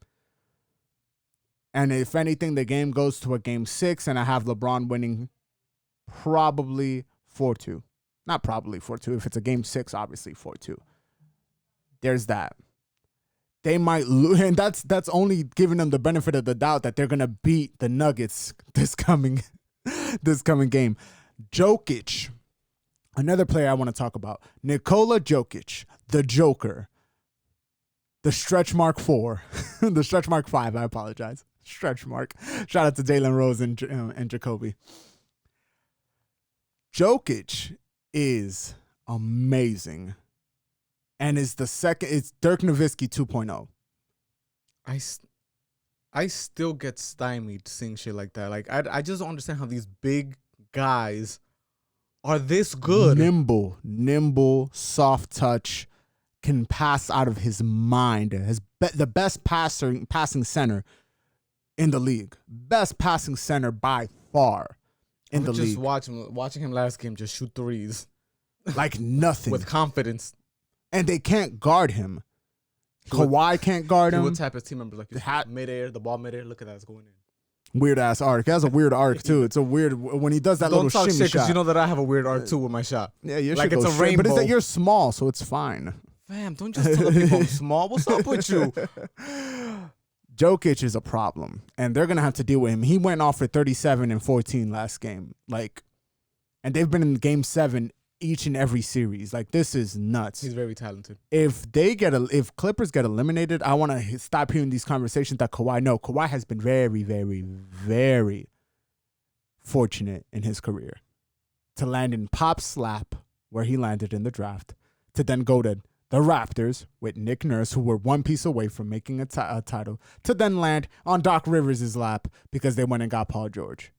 And if anything, the game goes to a game 6, and I have LeBron winning probably 4-2. Not probably 4-2. If it's a game 6, obviously 4-2. There's that. They might lose, and that's only giving them the benefit of the doubt that they're gonna beat the Nuggets this coming game. Jokic, another player I want to talk about. Nikola Jokic, the Joker. The stretch mark 4. The stretch mark 5, I apologize. Stretch mark. Shout out to Jalen Rose and Jacoby. Jokic is amazing. And is the second, it's Dirk Nowitzki 2.0. I still get stymied seeing shit like that. Like, I just don't understand how these big guys are this good. Nimble, soft touch, can pass out of his mind. The best passing center in the league. Best passing center by far in the league. Watching him last game just shoot threes. Like nothing. With confidence. And they can't guard him. Kawhi can't guard him. He would tap his team members like the ball midair. Look at that, it's going in. Weird ass arc. He has a weird arc too. It's a weird when he does that little shimmy shot. Don't talk shit because you know that I have a weird arc too with my shot. Yeah, your like shit it's goes a rainbow. But it's that you're small, so it's fine. Fam, don't just tell the people I'm small. What's up with you? Jokic is a problem, and they're gonna have to deal with him. He went off for 37 and 14 last game, and they've been in Game 7 each and every series. Like, this is nuts. He's very talented. If Clippers get eliminated, I want to stop hearing these conversations that Kawhi has been very, very, very fortunate in his career to land in Pop's lap where he landed in the draft, to then go to the Raptors with Nick Nurse, who were one piece away from making a title, to then land on Doc Rivers' lap because they went and got Paul George.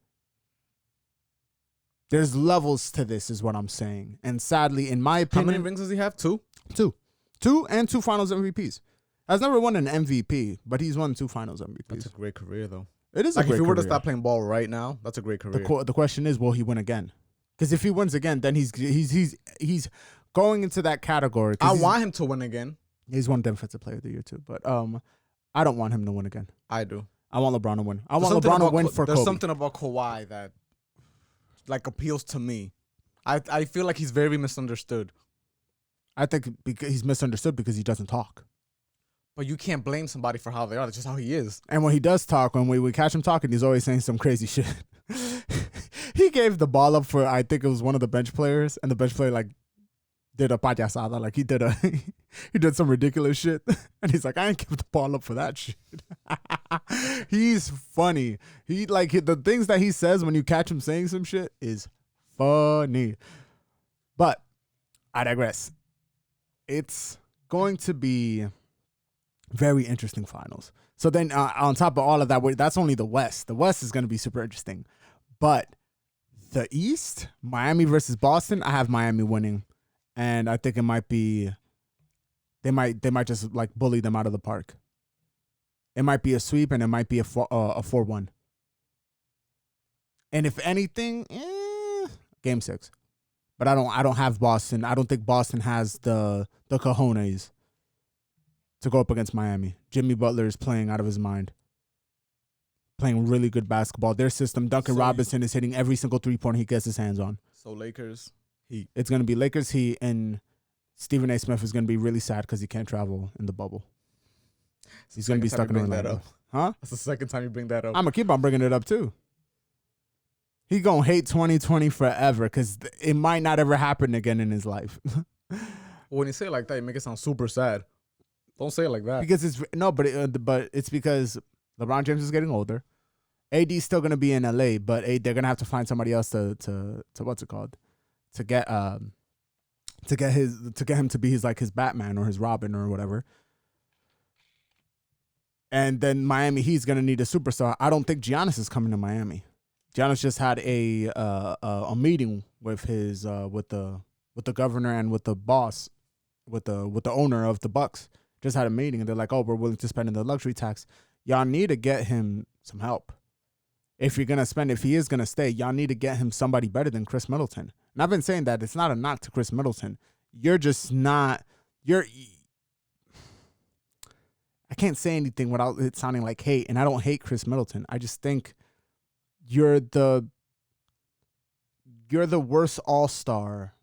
There's levels to this, is what I'm saying. And sadly, in my opinion... How many rings does he have? 2? 2 and 2 finals MVPs. Has never won an MVP, but he's won 2 finals MVPs. That's a great career, though. It is a great career. If he were to stop playing ball right now, that's a great career. The question is, will he win again? Because if he wins again, then he's going into that category. I want him to win again. He's won Defensive Player of the Year, too. But I don't want him to win again. I do. I want LeBron to win. I want LeBron to win for Kobe. There's something about Kawhi that appeals to me. I feel like he's very misunderstood. I think he's misunderstood because he doesn't talk. But you can't blame somebody for how they are. That's just how he is. And when he does talk, when we catch him talking, he's always saying some crazy shit. He gave the ball up for, I think it was one of the bench players, and the bench player did a payasada, he did some ridiculous shit, and he's like, I ain't give the ball up for that shit. He's funny. The things that he says when you catch him saying some shit is funny. But I digress. It's going to be very interesting finals. So then on top of all of that, that's only the West. The West is going to be super interesting. But the East, Miami versus Boston, I have Miami winning. And I think it might be, they might just bully them out of the park. It might be a sweep, and it might be a 4-1. And if anything, Game 6. But I don't have Boston. I don't think Boston has the cojones to go up against Miami. Jimmy Butler is playing out of his mind. Playing really good basketball. Their system, Duncan Robinson is hitting every single 3-pointer he gets his hands on. So Lakers, Heat. It's going to be Lakers, Heat, and Stephen A. Smith is going to be really sad because he can't travel in the bubble. He's going to be stuck in Orlando. Huh? That's the second time you bring that up. I'm going to keep on bringing it up, too. He going to hate 2020 forever because it might not ever happen again in his life. When you say it like that, you make it sound super sad. Don't say it like that. Because it's but it's because LeBron James is getting older. AD's still gonna be in LA, but they're gonna have to find somebody else to what's it called, to get him to be his Batman or his Robin or whatever. And then Miami Heat's gonna need a superstar. I don't think Giannis is coming to Miami. Giannis just had a meeting with his with the governor and with the boss, with the owner of the Bucks. Just had a meeting and they're like, oh, we're willing to spend in the luxury tax. Y'all need to get him some help. If you're gonna spend, if he is gonna stay, y'all need to get him somebody better than Chris Middleton. And I've been saying that it's not a knock to Chris Middleton. You're just not. I can't say anything without it sounding like hate, and I don't hate Chris Middleton. I just think you're the worst all-star.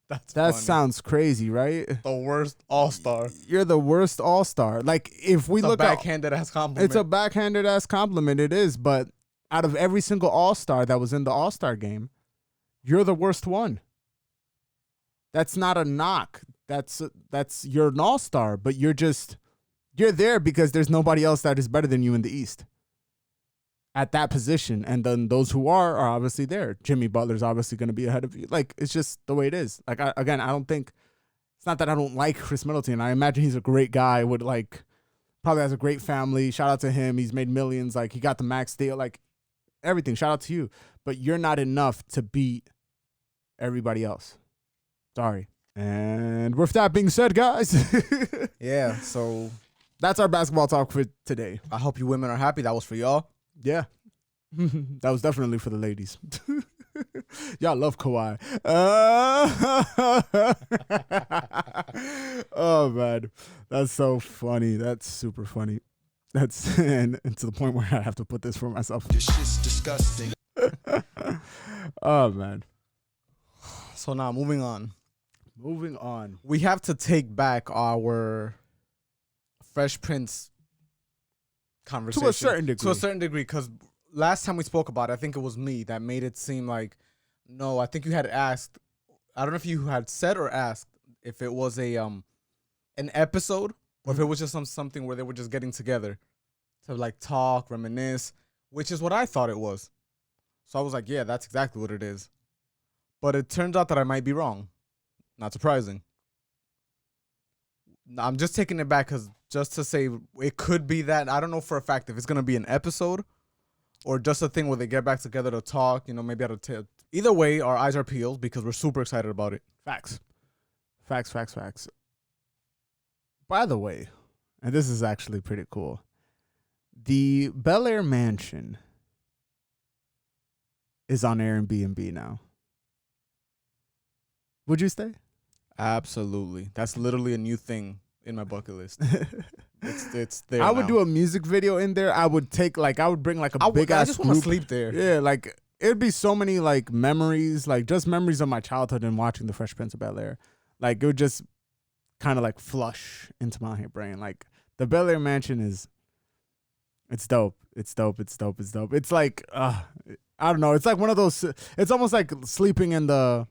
That funny. Sounds crazy, right? The worst all-star. You're the worst all-star. Like, if we look at backhanded ass compliment. It's a backhanded ass compliment. It is, but out of every single all-star that was in the all-star game, you're the worst one. That's not a knock. That's you're an all-star, but you're there because there's nobody else that is better than you in the East at that position. And then those who are obviously there. Jimmy Butler's obviously going to be ahead of you. Like, it's just the way it is. Like, I don't think, it's not that I don't like Chris Middleton. I imagine he's a great guy with probably has a great family. Shout out to him. He's made millions. Like, he got the max deal, like everything. Shout out to you. But you're not enough to beat everybody else. Sorry. And with that being said, guys. Yeah, so that's our basketball talk for today. I hope you women are happy. That was for y'all. Yeah. That was definitely for the ladies. Y'all love Kawhi. Oh, man. That's so funny. That's super funny. That's and to the point where I have to put this for myself. This shit's disgusting. Oh, man. So now, moving on. We have to take back our Fresh Prince conversation. To a certain degree, because last time we spoke about it, I think it was me that made it seem like, no, I think you had asked, I don't know if you had said or asked if it was an episode or if it was just something where they were just getting together to like talk, reminisce, which is what I thought it was. So I was like, yeah, that's exactly what it is. But it turns out that I might be wrong. Not surprising. I'm just taking it back just to say it could be that. I don't know for a fact if it's going to be an episode or just a thing where they get back together to talk, maybe out of either way, our eyes are peeled because we're super excited about it. Facts. By the way, and this is actually pretty cool, the Bel Air Mansion is on Airbnb now. Would you stay? Absolutely. That's literally a new thing in my bucket list. It's there. I would do a music video in there. I would bring like a big ass. I just want to sleep there. Yeah, like it'd be so many like memories, like just memories of my childhood and watching the Fresh Prince of Bel Air. Like it would just kind of like flush into my brain. Like the Bel Air Mansion it's dope. It's like I don't know. It's like one of those. It's almost like sleeping in the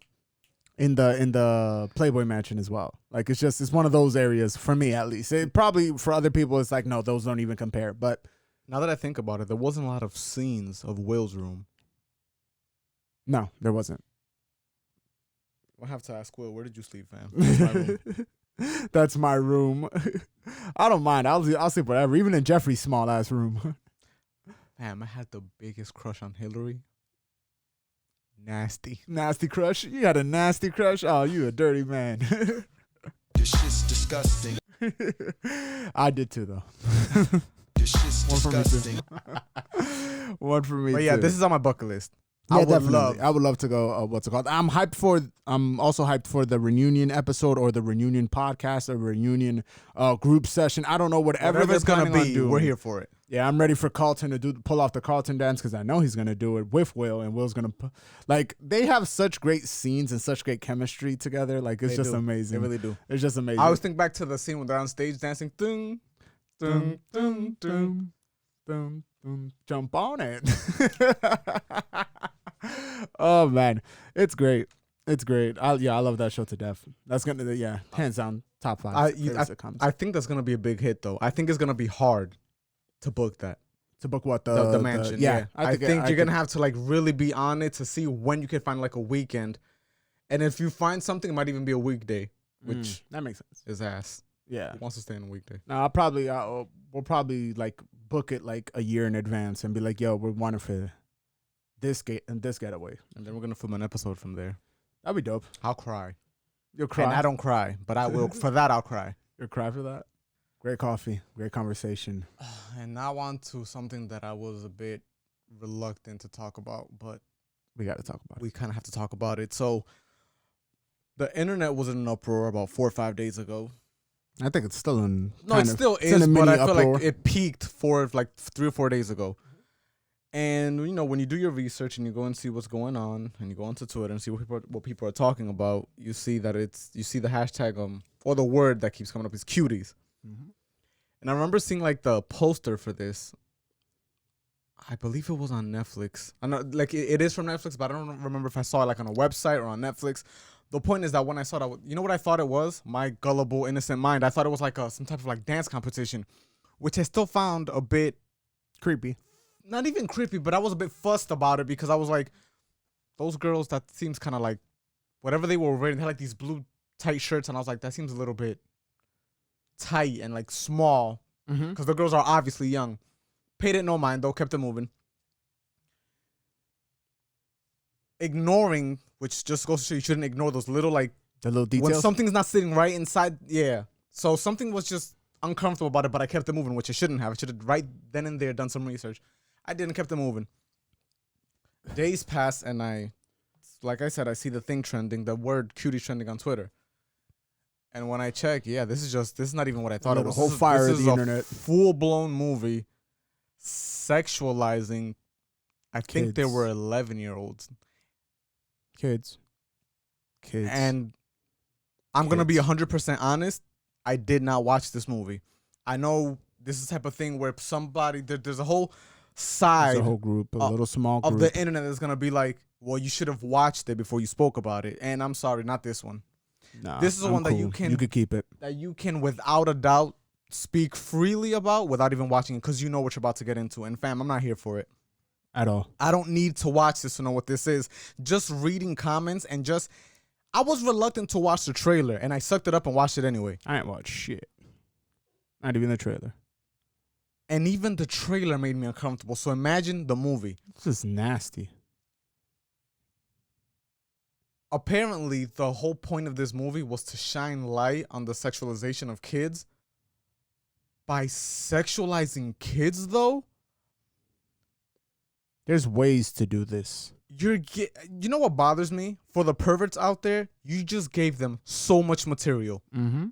Playboy Mansion as well. Like it's one of those areas for me at least. It probably for other people it's like no, those don't even compare. But now that I think about it, there wasn't a lot of scenes of Will's room. No, there wasn't. I'll have to ask Will, where did you sleep, fam? That's my room. That's my room. I don't mind. I'll sleep whatever, even in Jeffrey's small ass room. Damn, I had the biggest crush on Hillary. Nasty crush. You had a nasty crush. Oh, you a dirty man. This shit's disgusting. I did too, though. This shit's disgusting. One for me. But yeah, this is on my bucket list. Yeah, I would love to go. What's it called? I'm also hyped for the reunion episode or the reunion podcast or reunion group session. I don't know whatever it's gonna be. We're here for it. Yeah, I'm ready for Carlton to pull off the Carlton dance because I know he's gonna do it with Will, and Will's gonna they have such great scenes and such great chemistry together. Like it's just amazing. They really do. It's just amazing. I always think back to the scene when they're on stage dancing. Dun, dun, dun, dun, dun, dun, jump on it. Oh man, it's great. It's great. I love that show to death. That's gonna hands down top 5 favorite sitcoms. I think that's gonna be a big hit though. I think it's gonna be hard to book that. To book what The Manshion. Yeah. I think you're gonna have. have to like really be on it to see when you can find like a weekend. And if you find something, it might even be a weekday, which That makes sense. is ass. Yeah. Who wants to stay on a weekday? No, we'll probably like book it like a year in advance and be like, yo, we're wanting for this getaway. And then we're gonna film an episode from there. That'd be dope. I'll cry. You'll cry. And I don't cry, but I will. For that, I'll cry. You'll cry for that. Great coffee. Great conversation. And now on to something that I was a bit reluctant to talk about, but We got to talk about it. we kind of have to talk about it. So the internet was in an uproar about 4 or 5 days ago. I think it's still in. No, it still it's in is, a but mini I feel uproar. like it peaked for like 3 or 4 days ago. And you know, when you do your research and you go and see what's going on, and you go onto Twitter and see what people are talking about, you see that you see the hashtag or the word that keeps coming up is cuties. Mhm. And I remember seeing like the poster for this. I believe it was on Netflix. I know, like it is from Netflix, but I don't remember if I saw it like on a website or on Netflix. The point is that when I saw that, you know what I thought it was? My gullible, innocent mind. I thought it was like some type of like dance competition, which I still found a bit Creepy. not even creepy, but I was a bit fussed about it because I was like, those girls, that seems kind of like whatever they were wearing. They had like these blue tight shirts, and I was like, that seems a little bit tight and like small Mm-hmm. because the girls are obviously young. Paid it no mind though, kept it moving. Ignoring, which just goes to show you shouldn't ignore those little like The little when details. something's not sitting right inside. Yeah, so something was just uncomfortable about it, but I kept it moving, which I shouldn't have. I should have right then and there done some research. I didn't, kept it moving. Days pass, and like I said, I see the thing trending, the word cutie trending on Twitter. And when I check, this is not even what I thought it The was. whole fire of the internet. Full blown movie sexualizing. I think there Kids. were 11-year-olds, Kids. and I'm gonna be 100% honest. I did not watch this movie. I know this is the type of thing where somebody there's a whole side It's a whole group, a little small group. of the internet that's gonna be like, well, you should have watched it before you spoke about it. And I'm sorry, not this one. Nah, this is the I'm one that you cool. can- could keep it. That you can without a doubt speak freely about without even watching it because you know what you're about to get into. And fam, I'm not here for it. At all. I don't need to watch this to know what this is. Just reading comments and I was reluctant to watch the trailer, and I sucked it up and watched it anyway. I ain't watched shit. Not even the trailer. And even the trailer made me uncomfortable. So imagine the movie. This is nasty. Apparently, the whole point of this movie was to shine light on the sexualization of kids. By sexualizing kids, though, There's ways to do this. you know what bothers me? For the perverts out there, you just gave them so much material Mm-hmm.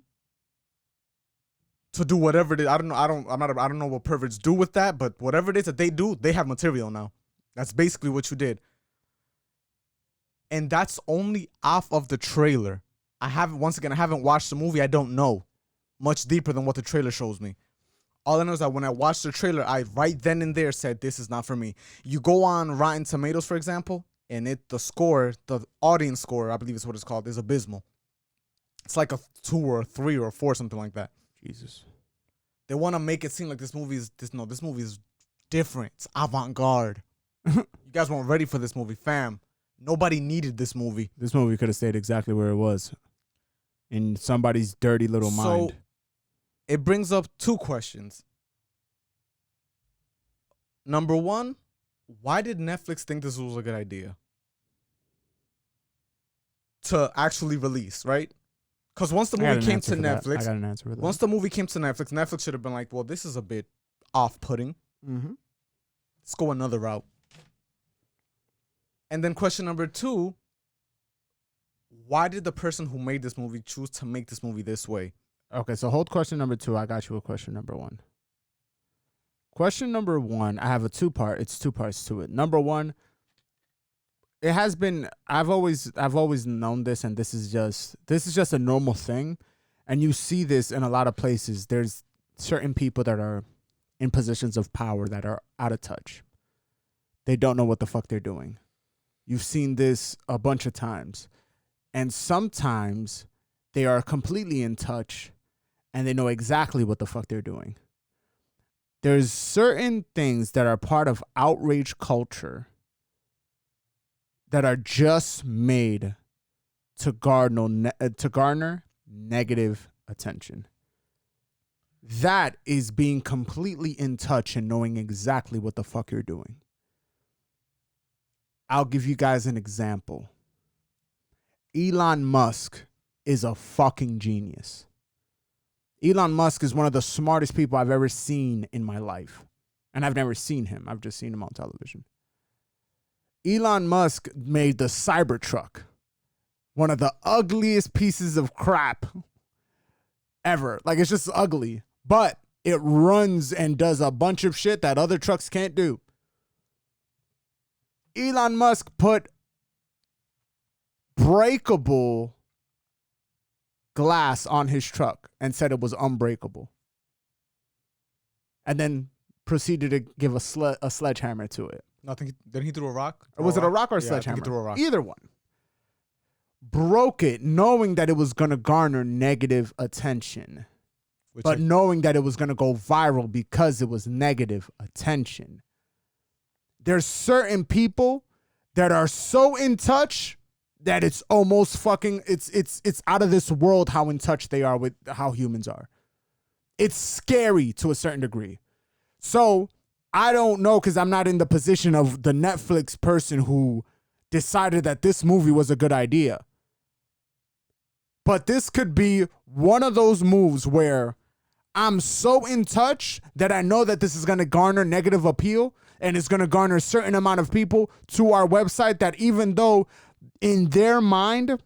to do whatever it is. I don't know what perverts do with that, but whatever it is that they do, they have material now. That's basically what you did. And that's only off of the trailer. I haven't watched the movie. I don't know much deeper than what the trailer shows me. All I know is that when I watched the trailer, I right then and there said, this is not for me. You go on Rotten Tomatoes, for example, and the audience score, I believe is what it's called, is abysmal. It's like a 2 or a 3 or a 4, something like that. Jesus. They want to make it seem like this movie is different. It's avant-garde. You guys weren't ready for this movie, fam. Nobody needed this movie. This movie could have stayed exactly where it was. In somebody's dirty little mind. It brings up 2 questions. Number 1, why did Netflix think this was a good idea to actually release, right? Because once the movie came to Netflix, I got an answer for that. once the movie came to Netflix, Netflix should have been like, well, this is a bit off-putting. Mm-hmm. Let's go another route. And then question number 2, why did the person who made this movie choose to make this movie this way? Okay, so hold question number 2. I got you with question number 1. Question number 1, I have a 2-part. It's 2 parts to it. Number 1, it has been. I've always known this, and this is just a normal thing, and you see this in a lot of places. There's certain people that are in positions of power that are out of touch. They don't know what the fuck they're doing. You've seen this a bunch of times. And sometimes they are completely in touch and they know exactly what the fuck they're doing. There's certain things that are part of outrage culture that are just made to garner negative attention. That is being completely in touch and knowing exactly what the fuck you're doing. I'll give you guys an example. Elon Musk is a fucking genius. Elon Musk is one of the smartest people I've ever seen in my life. And I've never seen him. I've just seen him on television. Elon Musk made the Cybertruck, one of the ugliest pieces of crap ever. Like, it's just ugly. But it runs and does a bunch of shit that other trucks can't do. Elon Musk put breakable glass on his truck and said it was unbreakable. And then proceeded to give a sledgehammer to it. Nothing. Did he throw a rock? Was it a rock or a Yeah, I think sledgehammer? he threw a rock. Either one. Broke it knowing that it was going to garner negative attention. But knowing that it was going to go viral because it was negative attention. There's certain people that are so in touch that it's almost fucking, it's out of this world how in touch they are with how humans are. It's scary to a certain degree. So I don't know, because I'm not in the position of the Netflix person who decided that this movie was a good idea. But this could be one of those moves where I'm so in touch that I know that this is going to garner negative appeal and it's going to garner a certain amount of people to our website that even though in their mind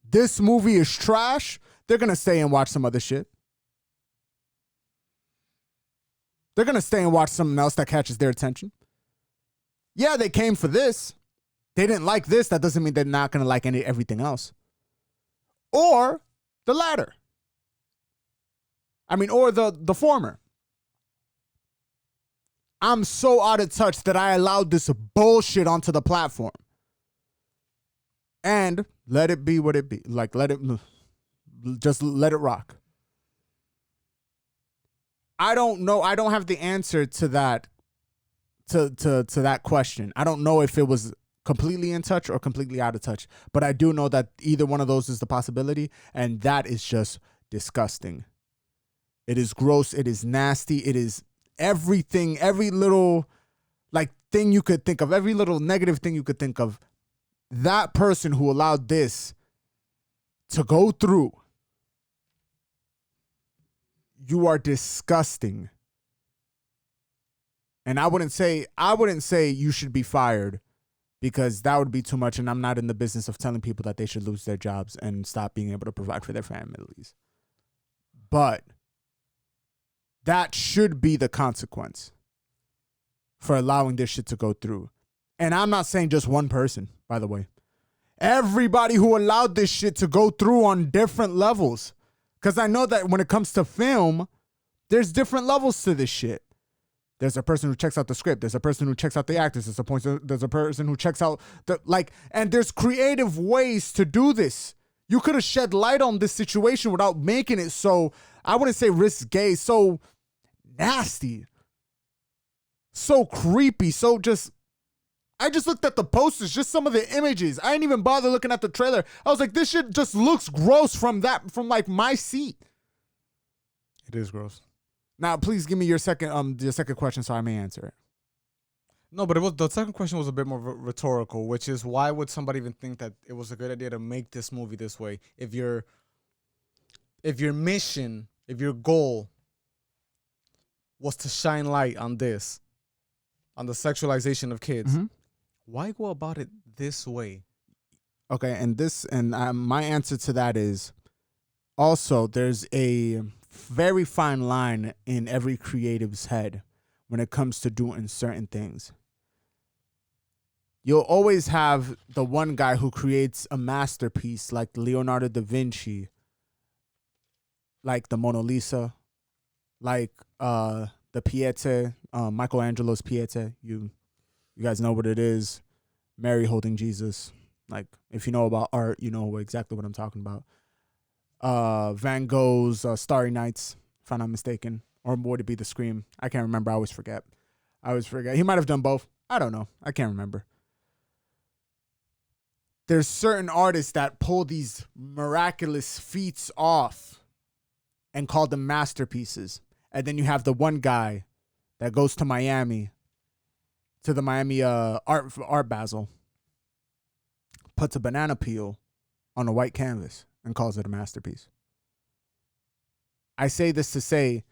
this movie is trash, they're going to stay and watch some other shit. They're going to stay and watch something else that catches their attention. Yeah, they came for this. They didn't like this. That doesn't mean they're not going to like everything else. Or the latter. I mean, or the former. I'm so out of touch that I allowed this bullshit onto the platform. And let it be what it be. Like, just let it rock. I don't know. I don't have the answer to that, to that question. I don't know if it was completely in touch or completely out of touch. But I do know that either one of those is the possibility. And that is just disgusting. It is gross. It is nasty. It is everything, every little thing you could think of, every little negative thing you could think of. That person who allowed this to go through, you are disgusting. And I wouldn't say you should be fired, because that would be too much. And I'm not in the business of telling people that they should lose their jobs and stop being able to provide for their families. But that should be the consequence for allowing this shit to go through. And I'm not saying just one person, by the way. Everybody who allowed this shit to go through on different levels. Because I know that when it comes to film, there's different levels to this shit. There's a person who checks out the script. There's a person who checks out the actors. There's a person who checks out and there's creative ways to do this. You could have shed light on this situation without making it so, I wouldn't say risque, so nasty, so creepy, so just, I just looked at the posters, just some of the images. I didn't even bother looking at the trailer. I was like, this shit just looks gross from my seat. It is gross. Now, please give me your second question so I may answer it. No, but the second question was a bit more rhetorical, which is, why would somebody even think that it was a good idea to make this movie this way? If your mission, if your goal was to shine light on this, on the sexualization of kids, why go about it this way? Okay, and my answer to that is, also there's a very fine line in every creative's head when it comes to doing certain things. You'll always have the one guy who creates a masterpiece like Leonardo da Vinci, like the Mona Lisa, like the Piete, Michelangelo's Piete. You guys know what it is. Mary holding Jesus. Like, if you know about art, you know exactly what I'm talking about. Van Gogh's Starry Nights, if I'm not mistaken. Or would it be The Scream? I can't remember. I always forget. He might have done both. I don't know. I can't remember. There's certain artists that pull these miraculous feats off and call them masterpieces. And then you have the one guy that goes to Miami, to the Miami Art Basel, puts a banana peel on a white canvas and calls it a masterpiece. I say this to say,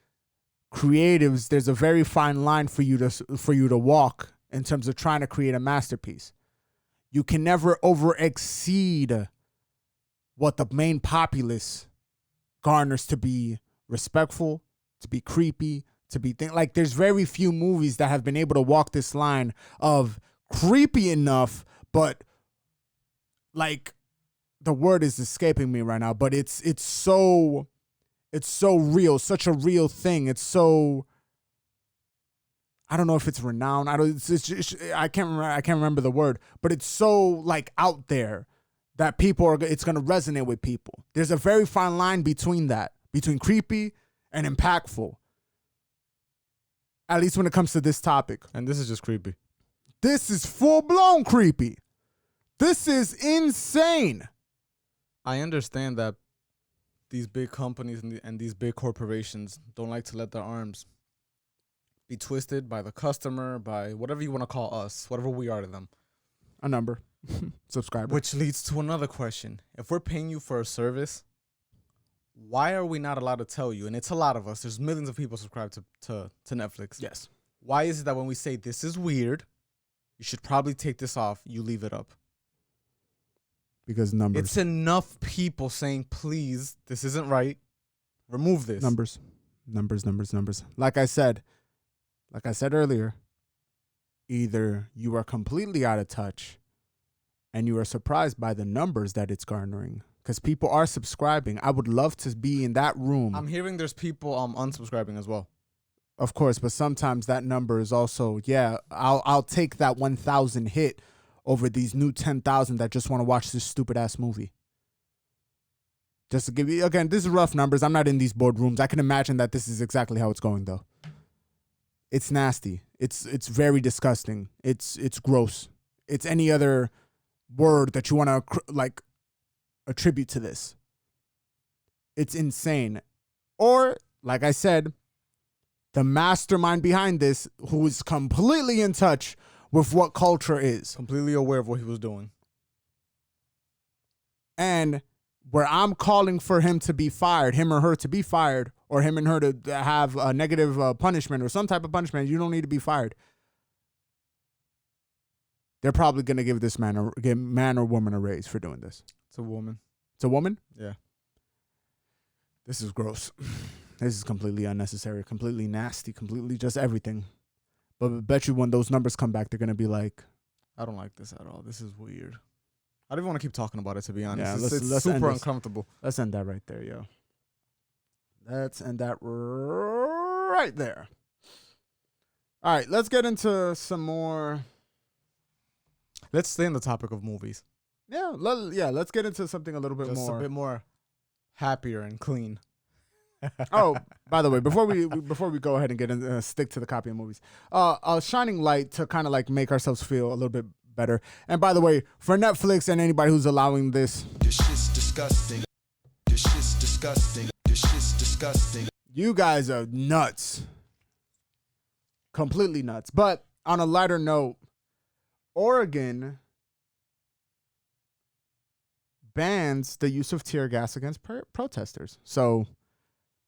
creatives, there's a very fine line for you to walk in terms of trying to create a masterpiece. You can never over exceed what the main populace garners to be respectful, to be creepy, to be like there's very few movies that have been able to walk this line of creepy enough, but like the word is escaping me right now, but it's so real, such a real thing. It's so, I don't know if it's renowned. I can't remember the word, but it's so like out there that it's going to resonate with people. There's a very fine line between creepy and impactful. At least when it comes to this topic. And this is just creepy. This is full blown creepy. This is insane. I understand that these big companies and these big corporations don't like to let their arms be twisted by the customer, by whatever you want to call us, whatever we are to them. A number. Subscriber. Which leads to another question. If we're paying you for a service, why are we not allowed to tell you? And it's a lot of us. There's millions of people subscribed to Netflix. Yes. Why is it that when we say this is weird, you should probably take this off, you leave it up? Because numbers. It's enough people saying, please, this isn't right. Remove this. Numbers. Like I said earlier, either you are completely out of touch and you are surprised by the numbers that it's garnering because people are subscribing. I would love to be in that room. I'm hearing there's people unsubscribing as well. Of course, but sometimes that number is also, I'll take that 1,000 hit over these new 10,000 that just want to watch this stupid ass movie. Just to give you, again, this is rough numbers. I'm not in these boardrooms. I can imagine that this is exactly how it's going though. It's nasty. It's very disgusting. It's gross. It's any other word that you want to like attribute to this. It's insane. Or, like I said, the mastermind behind this, who is completely in touch with what culture is. Completely aware of what he was doing. And where I'm calling for him to be fired, him or her to be fired, or him and her to have a negative punishment or some type of punishment, you don't need to be fired. They're probably going to give this man or woman a raise for doing this. It's a woman. It's a woman? Yeah. This is gross. This is completely unnecessary, completely nasty, completely just everything. But I bet you when those numbers come back, they're going to be like, I don't like this at all. This is weird. I don't even want to keep talking about it, to be honest. Yeah, it's super uncomfortable. Let's end that right there, yo. Let's end that right there. All right, let's get into some more. Let's stay on the topic of movies. Yeah, let's get into something a little bit Just more. a bit more happier and clean. Oh, by the way, before we go ahead and get in, stick to the copy of movies, a shining light to kind of like make ourselves feel a little bit better. And by the way, for Netflix and anybody who's allowing this shit's disgusting. This shit's disgusting. This shit's disgusting. You guys are nuts. Completely nuts. But on a lighter note, Oregon bans the use of tear gas against protesters. So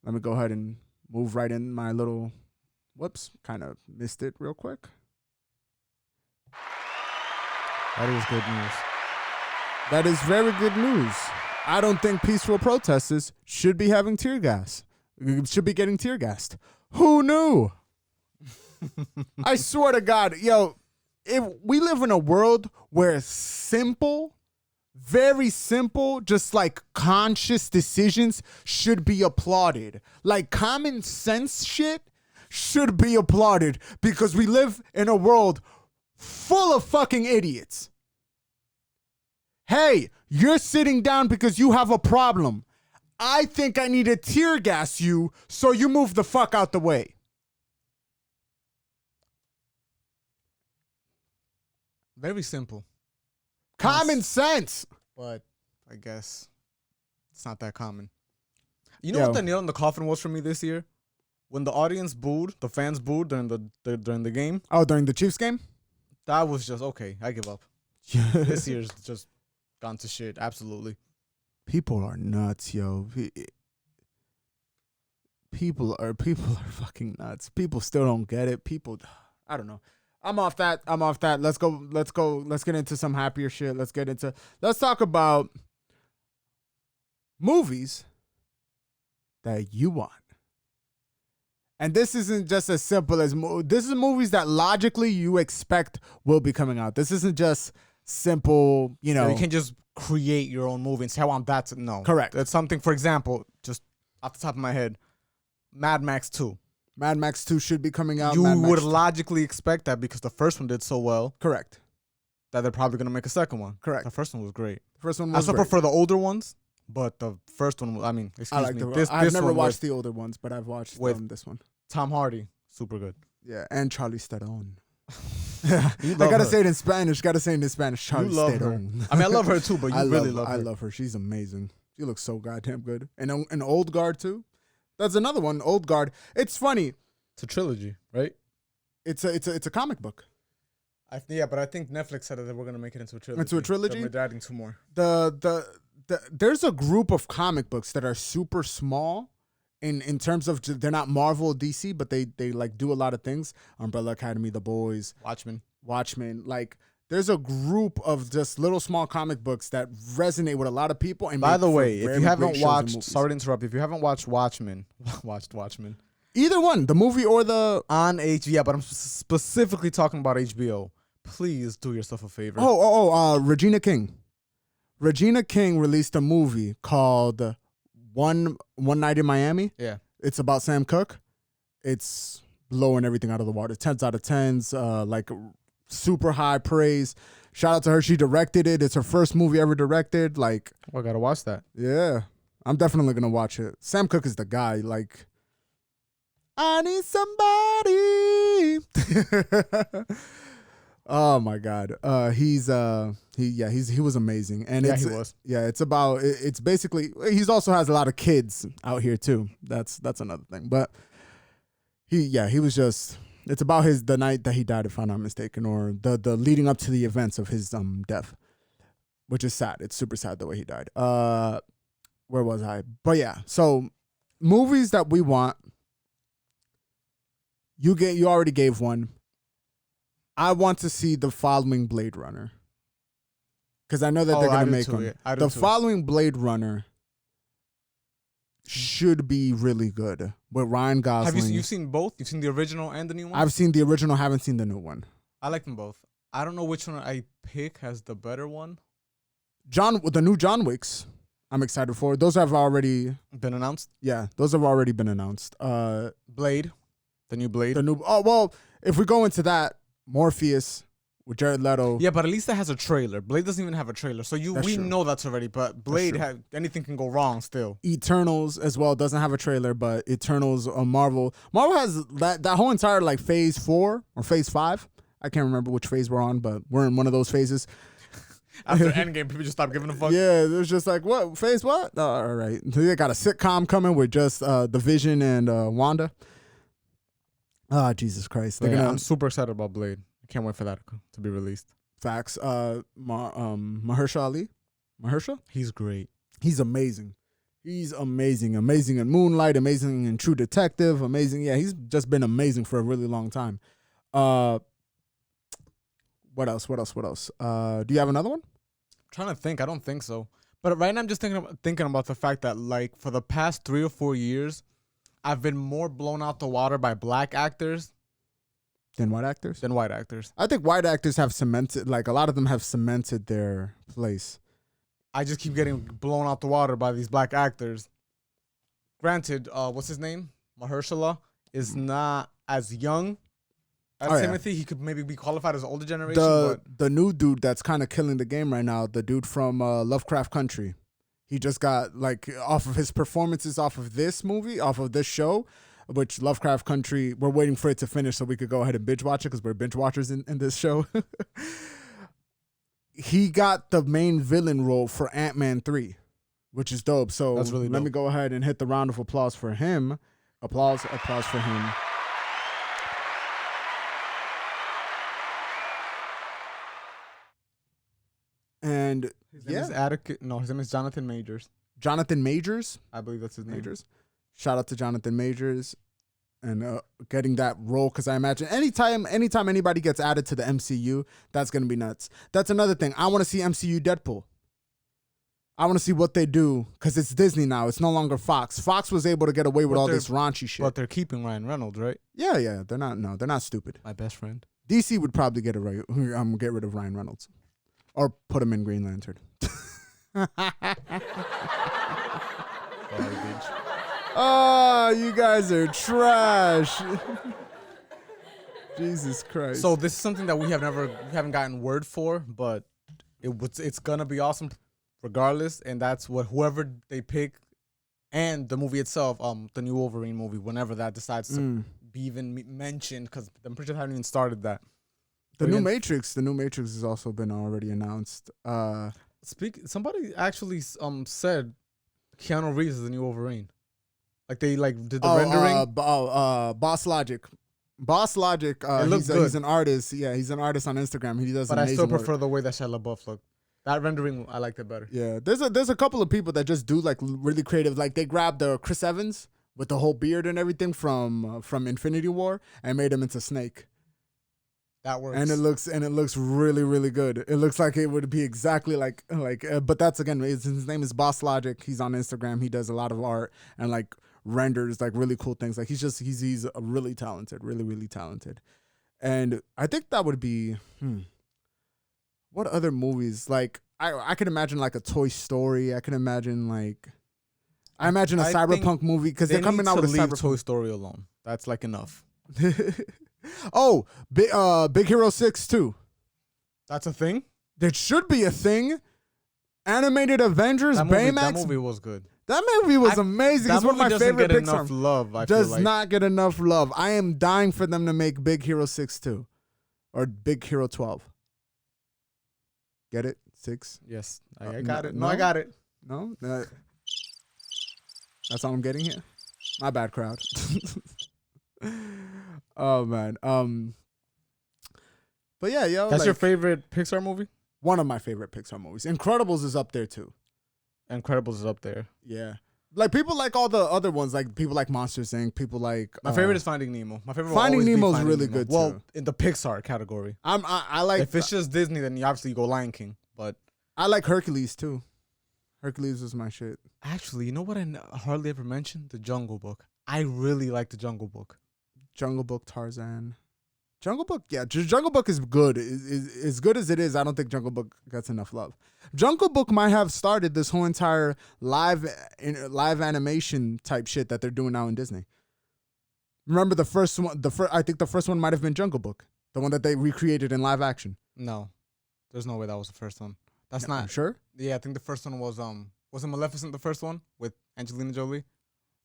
let me go ahead and move right in my little, whoops, kind of missed it real quick. That is good news. That is very good news. I don't think peaceful protesters should be having tear gas. Should be getting tear gassed. Who knew? I swear to God, yo, if we live in a world where simple, very simple, just like conscious decisions should be applauded. Like common sense shit should be applauded because we live in a world full of fucking idiots. hey, you're sitting down because you have a problem. I think I need to tear gas you, so you move the fuck out the way. Very simple. Common sense. But I guess it's not that common. You know Yo. what the nail in the coffin was for me this year? When the audience booed, the fans booed during the game. Oh, during the Chiefs game? That was just okay. I give up. This year's just gone to shit. Absolutely. People are nuts, yo. People are fucking nuts. People still don't get it. People, I don't know. I'm off that. Let's go. Let's get into some happier shit. Let's talk about movies that you want. And this isn't just as simple as this is movies that logically you expect will be coming out. This isn't just simple, you know. You can't just create your own movie and say, I want that to, no. Correct. That's something, for example, just off the top of my head, Mad Max 2. Mad Max 2 should be coming out. You Mad Max would 2. logically expect that because the first one did so well Correct. that they're probably going to make a second one. Correct. The first one was great. First one I was still great. prefer the older ones, but the first one, I mean, excuse I like me. I've never one watched with the older ones, but I've watched this one. Tom Hardy, super good. Yeah, and Charlie Theron. You I love gotta her. say it in Spanish. Charlie You love her. Theron. I mean, I love her too, but you really love her. I love her. She's amazing. She looks so goddamn good. And an Old Guard too. That's another one. Old Guard. It's funny. It's a trilogy, right? It's a comic book. Yeah, but I think Netflix said that they were going to make it into a trilogy. Into a trilogy? They're adding 2 more. There's a group of comic books that are super small in terms of they're not Marvel or DC, but they like do a lot of things. Umbrella Academy, The Boys, Watchmen. Like there's a group of just little small comic books that resonate with a lot of people. And By make the for way, if very you great haven't shows and watched, movies. sorry to interrupt, if you haven't watched Watchmen, Either one, the movie or the on HBO, yeah, but I'm specifically talking about HBO. Please do yourself a favor. Regina King. Regina King released a movie called One Night in Miami. Yeah. It's about Sam Cooke. It's blowing everything out of the water. 10s out of 10s, like super high praise. Shout out to her. She directed it. It's her first movie ever directed. Like, I gotta watch that. yeah, I'm definitely gonna watch it. Sam Cooke is the guy. Like, I need somebody. Oh my God. He was amazing. And Yeah, it's, he was. Yeah, it's basically, he's also has a lot of kids out here too. That's another thing. But he was just, it's about the night that he died, if I'm not mistaken, or the leading up to the events of his death, which is sad. It's super sad the way he died. Where was I? But yeah, so movies that we want, you already gave one. I want to see the following Blade Runner. Because I know that they're going to make them. Yeah, The following Blade Runner should be really good. With Ryan Gosling. You've seen both? You've seen the original and the new one? I've seen the original, haven't seen the new one. I like them both. I don't know which one I pick as the better one. The new John Wicks, I'm excited for. Those have already Been announced? those have already been announced. Blade. The new Blade. If we go into that, Morpheus with Jared Leto. Yeah, but at least that has a trailer. Blade doesn't even have a trailer. So we true. know that's already, but Blade, anything can go wrong still. Eternals as well doesn't have a trailer, but Eternals on Marvel. Marvel has that whole entire like phase 4 or phase 5. I can't remember which phase we're on, but we're in one of those phases. After Endgame, people just stopped giving a fuck. Yeah, it was just like, what phase? What? All right, they got a sitcom coming with just the Vision and Wanda. Ah, Jesus Christ! I'm super excited about Blade. I can't wait for that to be released. Facts. Mahershala Ali. Mahershala? He's great. He's amazing. He's amazing. Amazing in Moonlight. Amazing in True Detective. Amazing. Yeah, he's just been amazing for a really long time. What else? Do you have another one? I'm trying to think. I don't think so. But right now I'm just thinking about the fact that like for the past 3 or 4 years, I've been more blown out the water by black actors Than white actors? than white actors. I think white actors have cemented, like a lot of them have cemented their place. I just keep getting blown out the water by these black actors. Granted, what's his name? Mahershala is not as young As Oh, yeah. Timothy, he could maybe be qualified as older generation. But The new dude that's kind of killing the game right now, the dude from Lovecraft Country. He just got like off of his performances off of this movie, off of this show, which Lovecraft Country, we're waiting for it to finish so we could go ahead and binge watch it because we're binge watchers in this show. He got the main villain role for Ant-Man 3, which is dope. So That's really let me dope. go ahead and hit the round of applause for him. Applause for him. And his name is his name is Jonathan Majors. Jonathan Majors. I believe that's his name. Majors. Shout out to Jonathan Majors and getting that role, because I imagine anytime anybody gets added to the MCU, that's gonna be nuts. That's another thing. I want to see MCU Deadpool. I want to see what they do, because it's Disney now. It's no longer Fox. Fox was able to get away with all this raunchy shit. But they're keeping Ryan Reynolds, right? Yeah. They're not stupid. My best friend. DC would probably get rid of Ryan Reynolds, or put him in Green Lantern. Oh, you guys are trash. Jesus Christ. So this is something that we haven't gotten word for, but it's gonna be awesome regardless, and that's what whoever they pick, and the movie itself, the new Wolverine movie, whenever that decides to be even mentioned, because I'm pretty sure they haven't even started that. The new Matrix has also been already announced. Somebody actually said Keanu Reeves is the new Wolverine. Like they did the rendering. Boss Logic. He's an artist. Yeah, he's an artist on Instagram. He does. But I still work. prefer the way that Shia LaBeouf looked. That rendering, I liked it better. Yeah, there's a couple of people that just do like really creative. Like they grabbed the Chris Evans with the whole beard and everything from Infinity War and made him into Snake. That works. And it looks really, really good. It looks like it would be exactly like but that's again, his name is Boss Logic. He's on Instagram. He does a lot of art and like renders like really cool things. Like he's a really talented, really, really talented. And I think that would be what other movies? Like I can imagine like a Toy Story. I imagine a Cyberpunk movie, because they're coming out with Cyberpunk. Toy Story alone. That's like enough. Oh, Big Hero 6 too. That's a thing? There should be a thing. Animated Avengers, Baymax. That movie was good. That movie was amazing. It's one of my favorite Pixar. Enough love. Does not get enough love. I am dying for them to make Big Hero 6 too, or Big Hero 12. Get it? 6? Yes, I got it. No, I got it. No, that's all I'm getting here. My bad, crowd. Oh man. But yeah, yo. That's your favorite Pixar movie? One of my favorite Pixar movies. Incredibles is up there too. Incredibles is up there. Yeah. Like people like all the other ones, like people like Monsters Inc. People like my favorite is Finding Nemo. My favorite. Finding Nemo is really good too. Well, in the Pixar category. I like. If it's just Disney, then you obviously go Lion King. But I like Hercules too. Hercules is my shit. Actually, you know what I hardly ever mentioned? The Jungle Book. I really like the Jungle Book. Jungle Book, Tarzan. Jungle Book, yeah. Jungle Book is good. As good as it is, I don't think Jungle Book gets enough love. Jungle Book might have started this whole entire live animation type shit that they're doing now in Disney. Remember the first one? I think the first one might have been Jungle Book, the one that they recreated in live action. No, there's no way that was the first one. That's not sure. Yeah, I think the first one was wasn't Maleficent the first one with Angelina Jolie?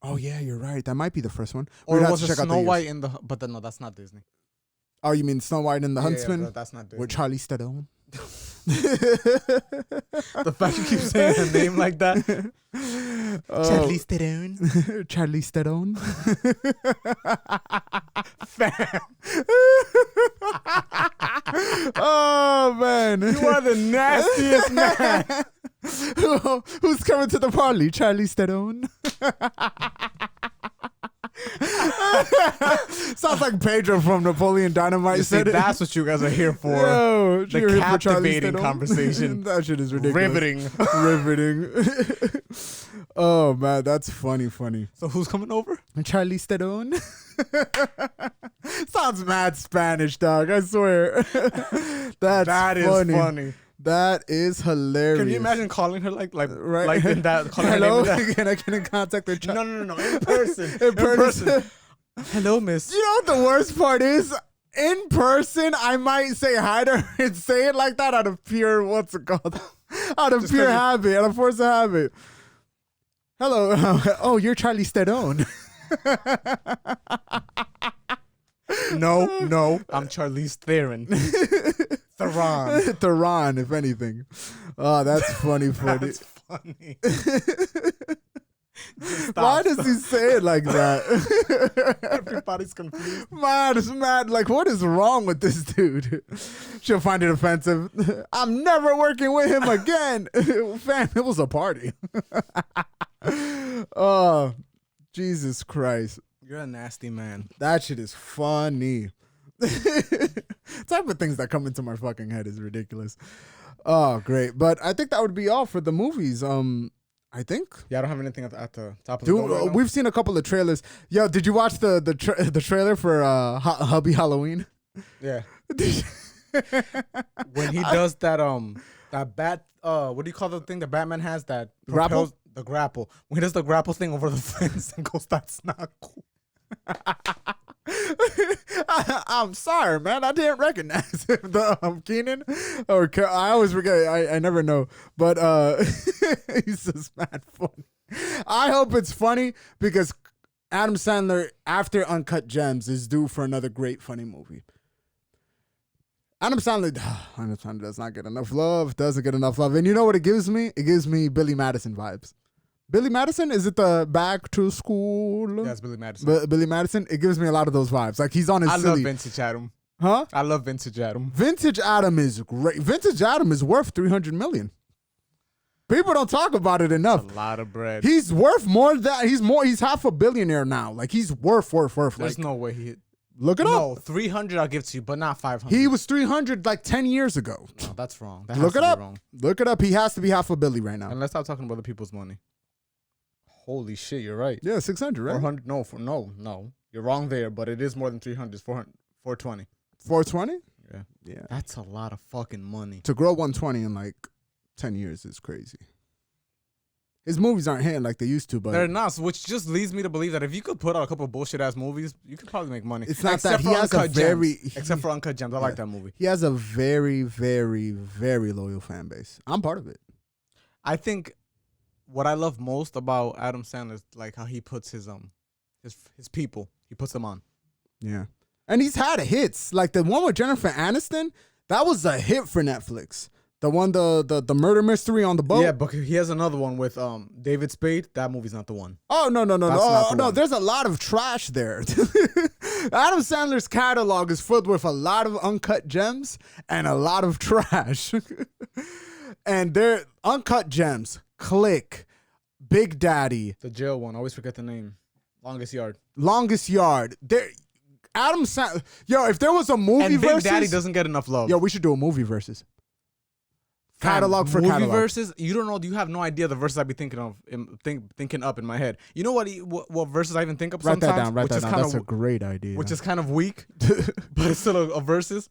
Oh yeah, you're right. That might be the first one. Or was it Snow White in the? But no, that's not Disney. Oh, you mean Snow White and the Huntsman? Yeah, that's not Disney. With Charlie Stallone. The fact you keep saying her name like that. Charlie Stallone. Charlie Stallone. Fam. Oh man, you are the nastiest man. Who's coming to the party? Charlie Stallone. Sounds like Pedro from Napoleon Dynamite. You see, that's what you guys are here for. Yo, the captivating conversation. That shit is ridiculous. Riveting. Oh man, that's funny. So who's coming over? Charlie Stallone. Sounds mad Spanish, dog. I swear. That is funny. That is hilarious. Can you imagine calling her like right? in that? Hello, can I contact her? No. In person. In person. Hello, miss. You know what the worst part is? In person, I might say hi to her and say it like that out of pure, what's it called? Out of Just pure 'cause habit, out of force of habit. Hello. Oh, you're Charlie Theron. No, I'm Charlize Theron. Theron. Theron, if anything. Oh, that's funny. That's funny. Why does he say it like that? Everybody's confused. Man, it's mad. Like, what is wrong with this dude? She'll find it offensive. I'm never working with him again. Fam, it was a party. Oh, Jesus Christ. You're a nasty man. That shit is funny. Type of things that come into my fucking head is ridiculous. Oh, great. But I think that would be all for the movies. I think. Yeah, I don't have anything at the top of Dude, the dome right now. we've seen a couple of trailers. Yo, did you watch the trailer for Hubby Halloween? Yeah. When he does that bat what do you call the thing that Batman has that Grapple? propels the grapple? When he does the grapple thing over the fence and goes, that's not cool. I'm sorry, man. I didn't recognize him. The Keenan or I always forget. I never know, but he's just mad funny. I hope it's funny because Adam Sandler, after Uncut Gems, is due for another great funny movie. Adam Sandler does not get enough love. Doesn't get enough love, and you know what it gives me? It gives me Billy Madison vibes. Billy Madison, is it the Back to School? Yeah, it's Billy Madison. Billy Madison, it gives me a lot of those vibes. Like he's on his I silly. love Vintage Adam. Huh? I love Vintage Adam. Vintage Adam is great. Vintage Adam is worth $300 million. People don't talk about it enough. A lot of bread. He's worth more than that. He's half a billionaire now. Like he's worth. There's Like, no way he. look it up. No, 300 I'll give to you, but not 500. He was 300 like 10 years ago. No, that's wrong. That Look has it to be up. Wrong. Look it up. He has to be half a billy right now. And let's stop talking about other people's money. Holy shit, you're right. Yeah, 600, right? 400. No. You're wrong there, but it is more than 300. It's 420. 420? Yeah. Yeah. That's a lot of fucking money. To grow 120 in like 10 years is crazy. His movies aren't hitting like they used to, but They're not, which just leads me to believe that if you could put out a couple of bullshit ass movies, you could probably make money. It's not Except that he for has a Uncut very Gems. Except for Uncut Gems. I like that movie. he has a very, very, very loyal fan base. I'm part of it. I think what I love most about Adam Sandler is like how he puts his people. He puts them on. Yeah. And he's had hits. Like the one with Jennifer Aniston, that was a hit for Netflix. The one, the murder mystery on the boat. Yeah, but he has another one with David Spade. That movie's not the one. Oh, no. That's not the No, one. there's a lot of trash there. Adam Sandler's catalog is filled with a lot of uncut gems and a lot of trash. And they're uncut gems. Click. Big Daddy. The jail one. I always forget the name. Longest Yard. Longest Yard. There. Adam Sandler. Yo, if there was a movie And Big versus. Daddy doesn't get enough love. Yo, we should do a movie versus. Fam, Catalog for movie catalog. verses. You don't know. You have no idea the verses I be thinking of, thinking up in my head. You know what verses I even think of Write sometimes. that down. Write which that is down. kinda That's a great idea. which is kind of weak, but it's still a versus.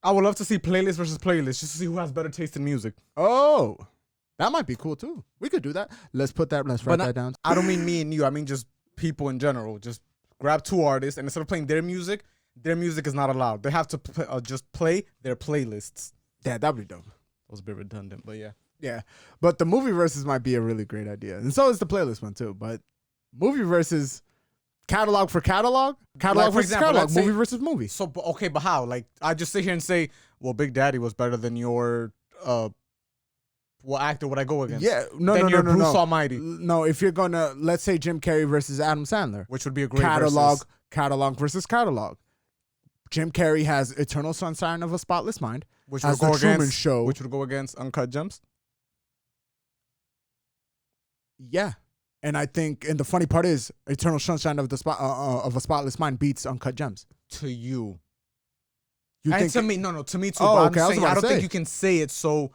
I would love to see playlist versus playlist just to see who has better taste in music. Oh, that might be cool too. We could do that. Let's put that. Let's write But that down. I don't mean me and you. I mean just people in general. Just grab two artists and instead of playing their music is not allowed. They have to just play their playlists. Yeah, that'd be dope. That was a bit redundant, but yeah. Yeah, but the movie versus might be a really great idea, and so is the playlist one too. But movie versus catalog for catalog, catalog Like, for versus example, catalog, let's say- movie versus movie. So okay, but how? Like I just sit here and say, well, Big Daddy was better than your what actor would I go against? Yeah, no, Then no, you're no, no, Bruce no. Almighty, No, if you're gonna, let's say Jim Carrey versus Adam Sandler, which would be a great catalog, versus. catalog versus catalog. Jim Carrey has Eternal Sunshine of a Spotless Mind, Which has would go The Truman against Show. Which would go against Uncut Gems. Yeah. And I think, and the funny part is, Eternal Sunshine of a Spotless Mind beats Uncut Gems. To you. You And think? to me, no, to me too. Oh, but I'm okay, I was saying, about I to don't think say. you can say it so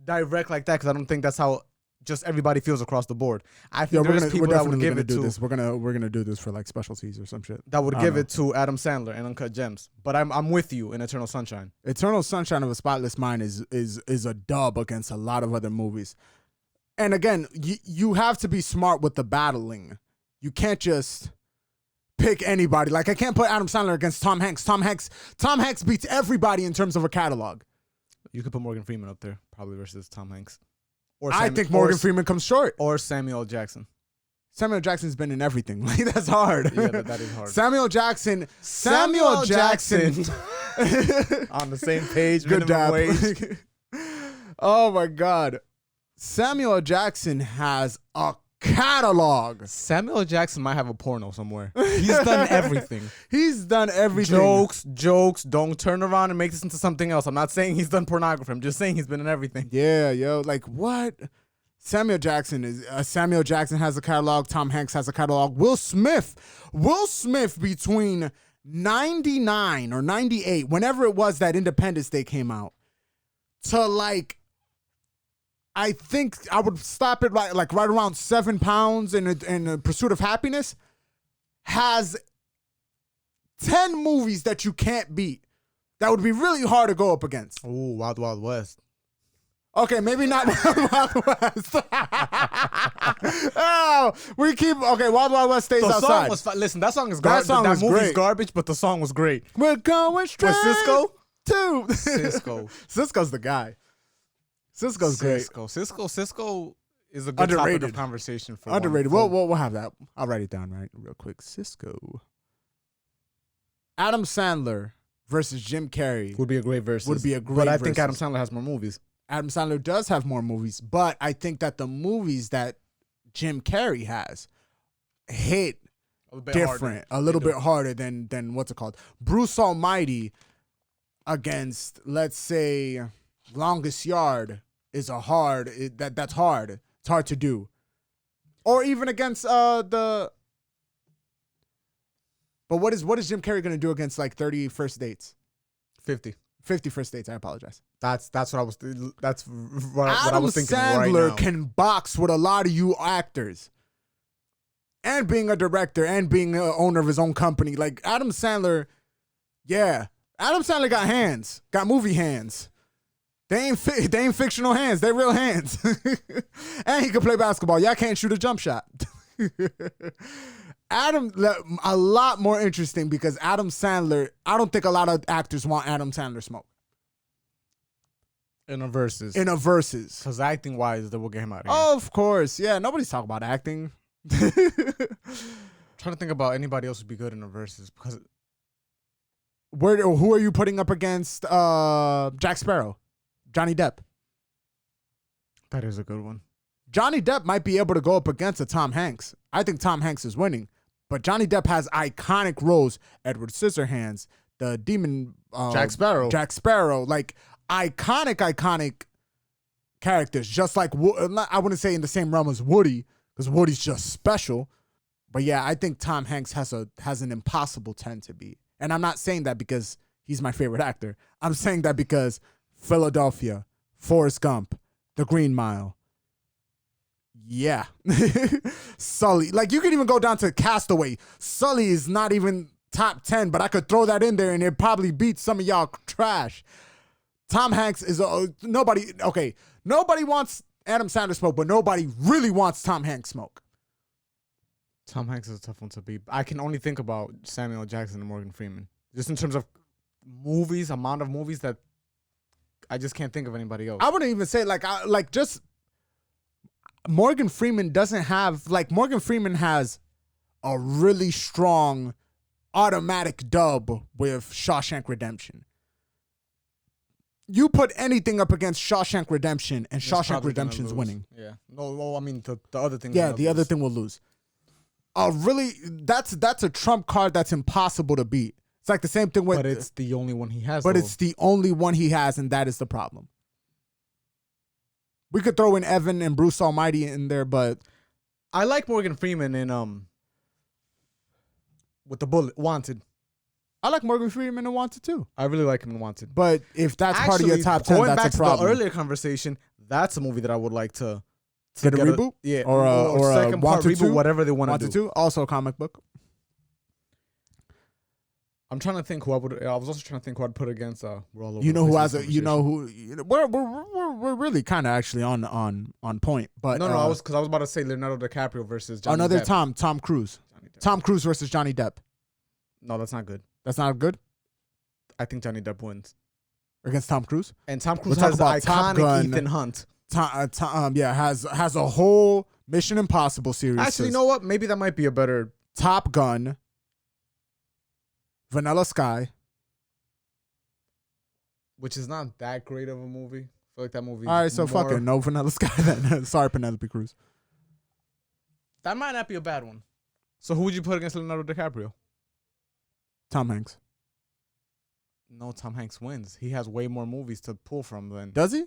direct like that because I don't think that's how just everybody feels across the board. I think Yeah, there's people that would definitely give gonna it do to this. We're gonna do this for like specialties or some shit. that would I give don't it to Adam Sandler and Uncut Gems. But I'm with you in Eternal Sunshine. Eternal Sunshine of a Spotless Mind is a dub against a lot of other movies. And again, you have to be smart with the battling. You can't just pick anybody. Like I can't put Adam Sandler against Tom Hanks. Tom Hanks beats everybody in terms of a catalog. You could put Morgan Freeman up there, probably versus Tom Hanks. I think Morgan Freeman comes short. Or Samuel Jackson. Samuel Jackson's been in everything. Like that's hard. Yeah, that is hard. Samuel Jackson on the same page. Good minimum dab. wage. Oh my God. Samuel Jackson has a catalog. Samuel Jackson might have a porno somewhere. He's done everything. He's done everything. Jokes. Don't turn around and make this into something else. I'm not saying he's done pornography. I'm just saying he's been in everything. Yeah, yo. Like what? Samuel Jackson has a catalog. Tom Hanks has a catalog. Will Smith between 99 or 98, whenever it was that Independence Day came out, to like, I think I would stop it right around 7 pounds in a Pursuit of Happiness, has 10 movies that you can't beat. That would be really hard to go up against. Ooh, Wild Wild West. Okay, maybe not Wild Wild West. Wild Wild West stays outside. Listen, that song is garbage. That movie's great. Garbage, but the song was great. We're going straight Cisco? to Cisco. Cisco's the guy. Cisco's great. Cisco is a good topic of conversation for Underrated. We'll have that. I'll write it down real quick. Cisco. Adam Sandler versus Jim Carrey would be a great versus. But I think Adam Sandler has more movies. Adam Sandler does have more movies, but I think that the movies that Jim Carrey has hit different, a little bit harder than what's it called? Bruce Almighty against, let's say, Longest Yard is that's hard. It's hard to do. Or even against But what is Jim Carrey gonna do against like 30 First Dates? 50 First Dates. I apologize. That's what I was. That's what I was thinking. Adam Sandler right can box with a lot of you actors, and being a director and being an owner of his own company. Like Adam Sandler, yeah, Adam Sandler got hands, got movie hands. They ain't fictional hands. They real hands. And he can play basketball. Y'all can't shoot a jump shot. Adam, a lot more interesting because Adam Sandler, I don't think a lot of actors want Adam Sandler smoke. In a versus. Because acting wise, they will get him out of here. Of course. Yeah, nobody's talking about acting. Trying to think about anybody else who'd be good in a versus because who are you putting up against Jack Sparrow? Johnny Depp. That is a good one. Johnny Depp might be able to go up against a Tom Hanks. I think Tom Hanks is winning. But Johnny Depp has iconic roles. Edward Scissorhands, the demon. Jack Sparrow. Like iconic characters. Just like, I wouldn't say in the same realm as Woody, because Woody's just special. But yeah, I think Tom Hanks has an impossible 10 to beat. And I'm not saying that because he's my favorite actor. I'm saying that because Philadelphia, Forrest Gump, The Green Mile. Yeah. Sully. Like, you can even go down to Castaway. Sully is not even top 10, but I could throw that in there and it probably beats some of y'all trash. Tom Hanks is nobody wants Adam Sandler smoke, but nobody really wants Tom Hanks smoke. Tom Hanks is a tough one to beat. I can only think about Samuel Jackson and Morgan Freeman. Just in terms of amount of movies that I just can't think of anybody else. I wouldn't even say just Morgan Freeman doesn't have Morgan Freeman has a really strong automatic dub with Shawshank Redemption. You put anything up against Shawshank Redemption and Shawshank Redemption's winning. Yeah. No, well, I mean the other thing. Yeah, the other thing will lose. That's a trump card that's impossible to beat. It's like the same thing with. But it's the only one he has. But it's the only one he has, and that is the problem. We could throw in Evan and Bruce Almighty in there, but I like Morgan Freeman in with the bullet Wanted. I like Morgan Freeman in Wanted too. I really like him in Wanted. But if that's part of your top 10, that's a problem. Going back to the earlier conversation, that's a movie that I would like to get a reboot, or a second part Wanted reboot, 2? whatever they want to Wanted do. 2, also a comic book. I'm trying to think who I would. I was also trying to think who I'd put against. We're all over. You know who has a. You know who. We're really kind of actually on point. But no, I was about to say Leonardo DiCaprio versus Johnny another Depp. Tom Cruise. Tom Cruise versus Johnny Depp. No, that's not good. That's not good I think Johnny Depp wins. against Tom Cruise. And Tom Cruise We're has talking about Top iconic Gun. Ethan Hunt. Has a whole Mission Impossible series. Actually, you know what? Maybe that might be a better. Top Gun, Vanilla Sky. Which is not that great of a movie. I feel like that movie. All right, so fucking no Vanilla Sky then. Sorry, Penelope Cruz. That might not be a bad one. So who would you put against Leonardo DiCaprio? Tom Hanks. No, Tom Hanks wins. He has way more movies to pull from than. Does he?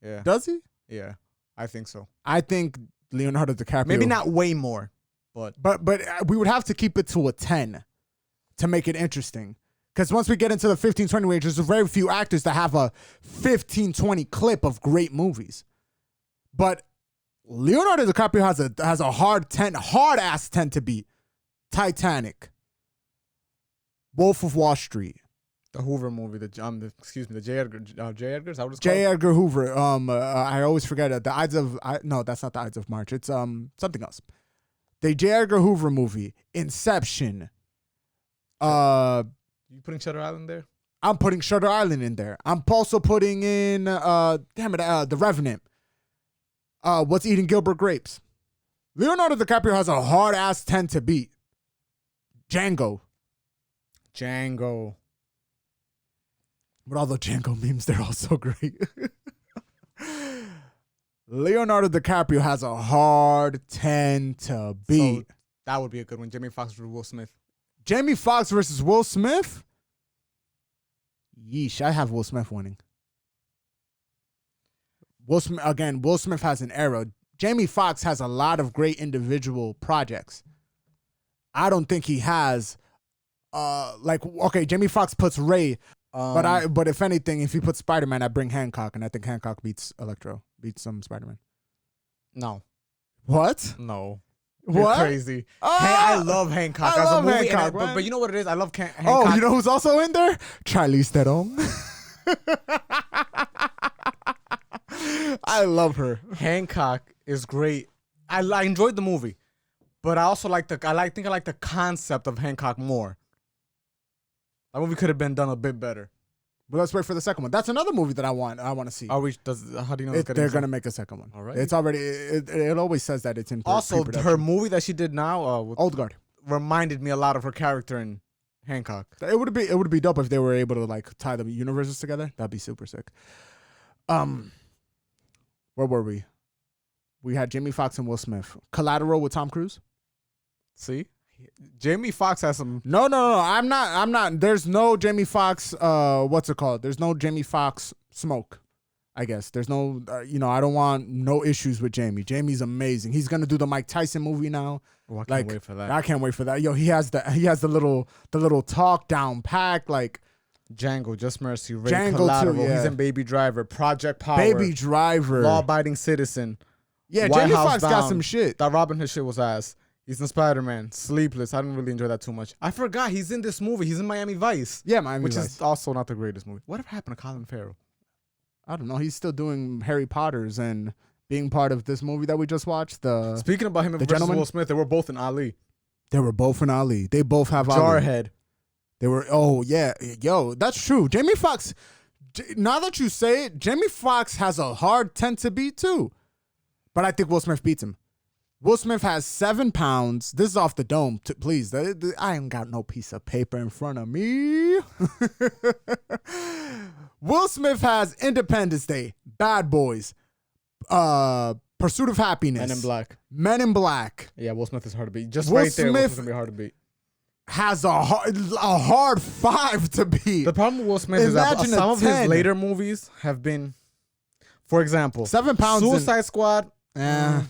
Yeah. Does he? Yeah, I think so. I think Leonardo DiCaprio. Maybe not way more, but But we would have to keep it to a 10 to make it interesting. Because once we get into the 15-20 range, there's very few actors that have a 15-20 clip of great movies. But Leonardo DiCaprio has a hard ass 10 to beat. Titanic, Wolf of Wall Street, the Hoover movie, the J. Edgar, J. Edgar, is that what it's J. called? Edgar Hoover. I always forget it. The Ides of no, that's not the Ides of March. It's something else. The J. Edgar Hoover movie, Inception. You putting Shutter Island there? I'm putting Shutter Island in there. I'm also putting in The Revenant. What's Eating Gilbert Grapes? Leonardo DiCaprio has a hard ass 10 to beat. Django. With all the Django memes, they're all so great. Leonardo DiCaprio has a hard 10 to beat. So that would be a good one. Jamie Foxx versus Will Smith. Jamie Foxx versus Will Smith? Yeesh, I have Will Smith winning. Will Smith has an era. Jamie Foxx has a lot of great individual projects. I don't think he has Jamie Foxx puts Ray, but if anything, if he puts Spider-Man, I bring Hancock, and I think Hancock beats some Spider-Man. No. What? No. What? You're crazy. Ah! I love Hancock I as love a movie. Hancock, But you know what it is? I love Hancock. Oh, you know who's also in there? Charlize Theron. I love her. Hancock is great. I enjoyed the movie, but I also like the concept of Hancock more. That movie could have been done a bit better. But let's wait for the second one. That's another movie that I want to see. How do you know They're gonna make a second one. All right. It's already. It always says that it's in. Also, pre-production. her movie that she did now, with Old Guard. reminded me a lot of her character in Hancock. It would be dope if they were able to like tie the universes together. That'd be super sick. Where were we? We had Jamie Foxx and Will Smith. Collateral with Tom Cruise. See, Jamie Foxx has some. No. I'm not. There's no Jamie Foxx. What's it called? There's no Jamie Foxx smoke. I guess there's no. I don't want no issues with Jamie. Jamie's amazing. He's gonna do the Mike Tyson movie now. Oh, I can't wait for that. I can't wait for that. Yo, he has the little talk down pack like. Django, Just Mercy, Ray, Django Collateral. too, yeah. He's in Baby Driver, Project Power, Baby Driver, Law-Abiding Citizen. Yeah, White Jamie House Foxx got Down. some shit. That Robin Hood shit was ass. He's in Spider-Man, Sleepless. I didn't really enjoy that too much. I forgot he's in this movie. He's in Miami Vice. Yeah, Miami which Vice. is also not the greatest movie. Whatever happened to Colin Farrell? I don't know. He's still doing Harry Potters and being part of this movie that we just watched. Speaking about him the versus gentleman? Will Smith, they were both in Ali. They were both in Ali. They both have Ali. Jarhead. They were. Oh yeah, yo, that's true. Jamie Foxx. Now that you say it, Jamie Foxx has a hard 10 to beat too, but I think Will Smith beats him. Will Smith has 7 pounds. This is off the dome. Please, I ain't got no piece of paper in front of me. Will Smith has Independence Day, Bad Boys, Pursuit of Happiness, Men in Black. Yeah, Will Smith is hard to beat. Just Will right there, Will Smith- Smith's gonna be hard to beat. Has a hard 5 to beat. The problem with Will Smith is that Imagine a some of his 10. later movies have been, for example, 7 pounds. Suicide Squad, Yeah.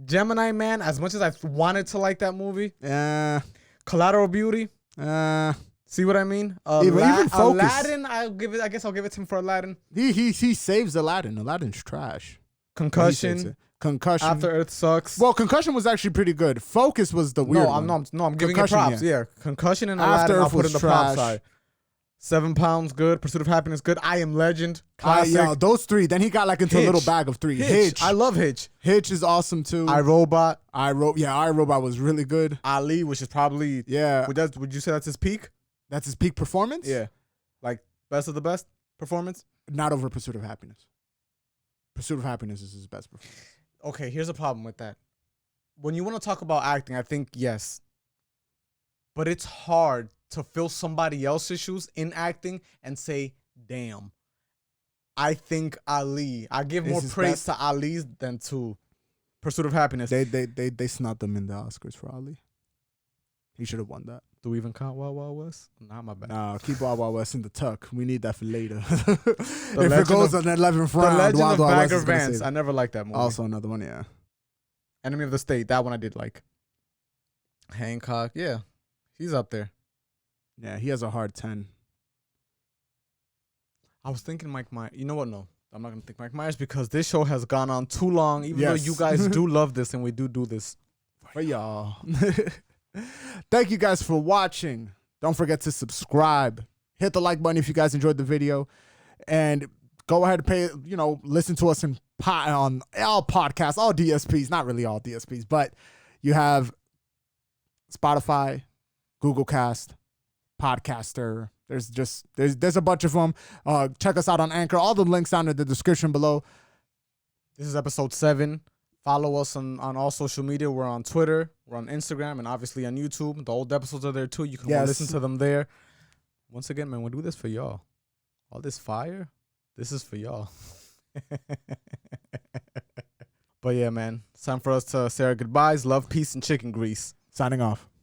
Gemini Man. As much as I wanted to like that movie, Yeah. Collateral Beauty. See what I mean? Even Focus. Aladdin, I guess I'll give it to him for Aladdin. He saves Aladdin. Aladdin's trash. Concussion. Concussion. After Earth Sucks. Well, Concussion was actually pretty good. Focus was the weird one. I'm giving Concussion, it props. Yeah. Concussion and After Aladdin, I'll Earth put was in the prop trash. side. 7 pounds, good. Pursuit of Happiness, good. I Am Legend, classic. Yeah, those 3. Then he got like into a little Hitch. bag of 3. Hitch. I love Hitch. Hitch is awesome too. iRobot. iRobot was really good. Ali, which is probably Yeah. Would you say that's his peak? That's his peak performance? Yeah. Like, best of the best performance? Not over Pursuit of Happiness. Pursuit of Happiness is his best performance. Okay, here's a problem with that. When you want to talk about acting, I think yes. But it's hard to fill somebody else's shoes in acting and say, damn. I think Ali. I give Is more his praise best? to Ali's than to Pursuit of Happiness. They snubbed him in the Oscars for Ali. He should have won that. Do we even count Wild Wild West? Nah, my bad. Nah, keep Wild Wild West in the tuck. We need that for later. If it Legend goes of- on that 11th The round, Legend Wild of Wild West Bagger is gonna Vance. save I it. never liked that movie. Also another one, yeah. Enemy of the State. That one I did like. Hancock. Yeah. He's up there. Yeah, he has a hard 10. I was thinking Mike Myers. You know what? No. I'm not going to think Mike Myers because this show has gone on too long, even though Yes. you guys do love this and we do this. For y'all. Thank you guys for watching. Don't forget to subscribe. Hit the like button if you guys enjoyed the video. And go ahead and listen to us on all podcasts, all DSPs. Not really all DSPs, but you have Spotify, Google Cast, Podcaster. There's a bunch of them. Check us out on Anchor. All the links down in the description below. This is episode 7. Follow us on all social media. We're on Twitter. We're on Instagram and obviously on YouTube. The old episodes are there too. You can go listen to them there. Once again, man, we do this for y'all. All this fire, this is for y'all. But yeah, man, it's time for us to say our goodbyes. Love, peace, and chicken grease. Signing off.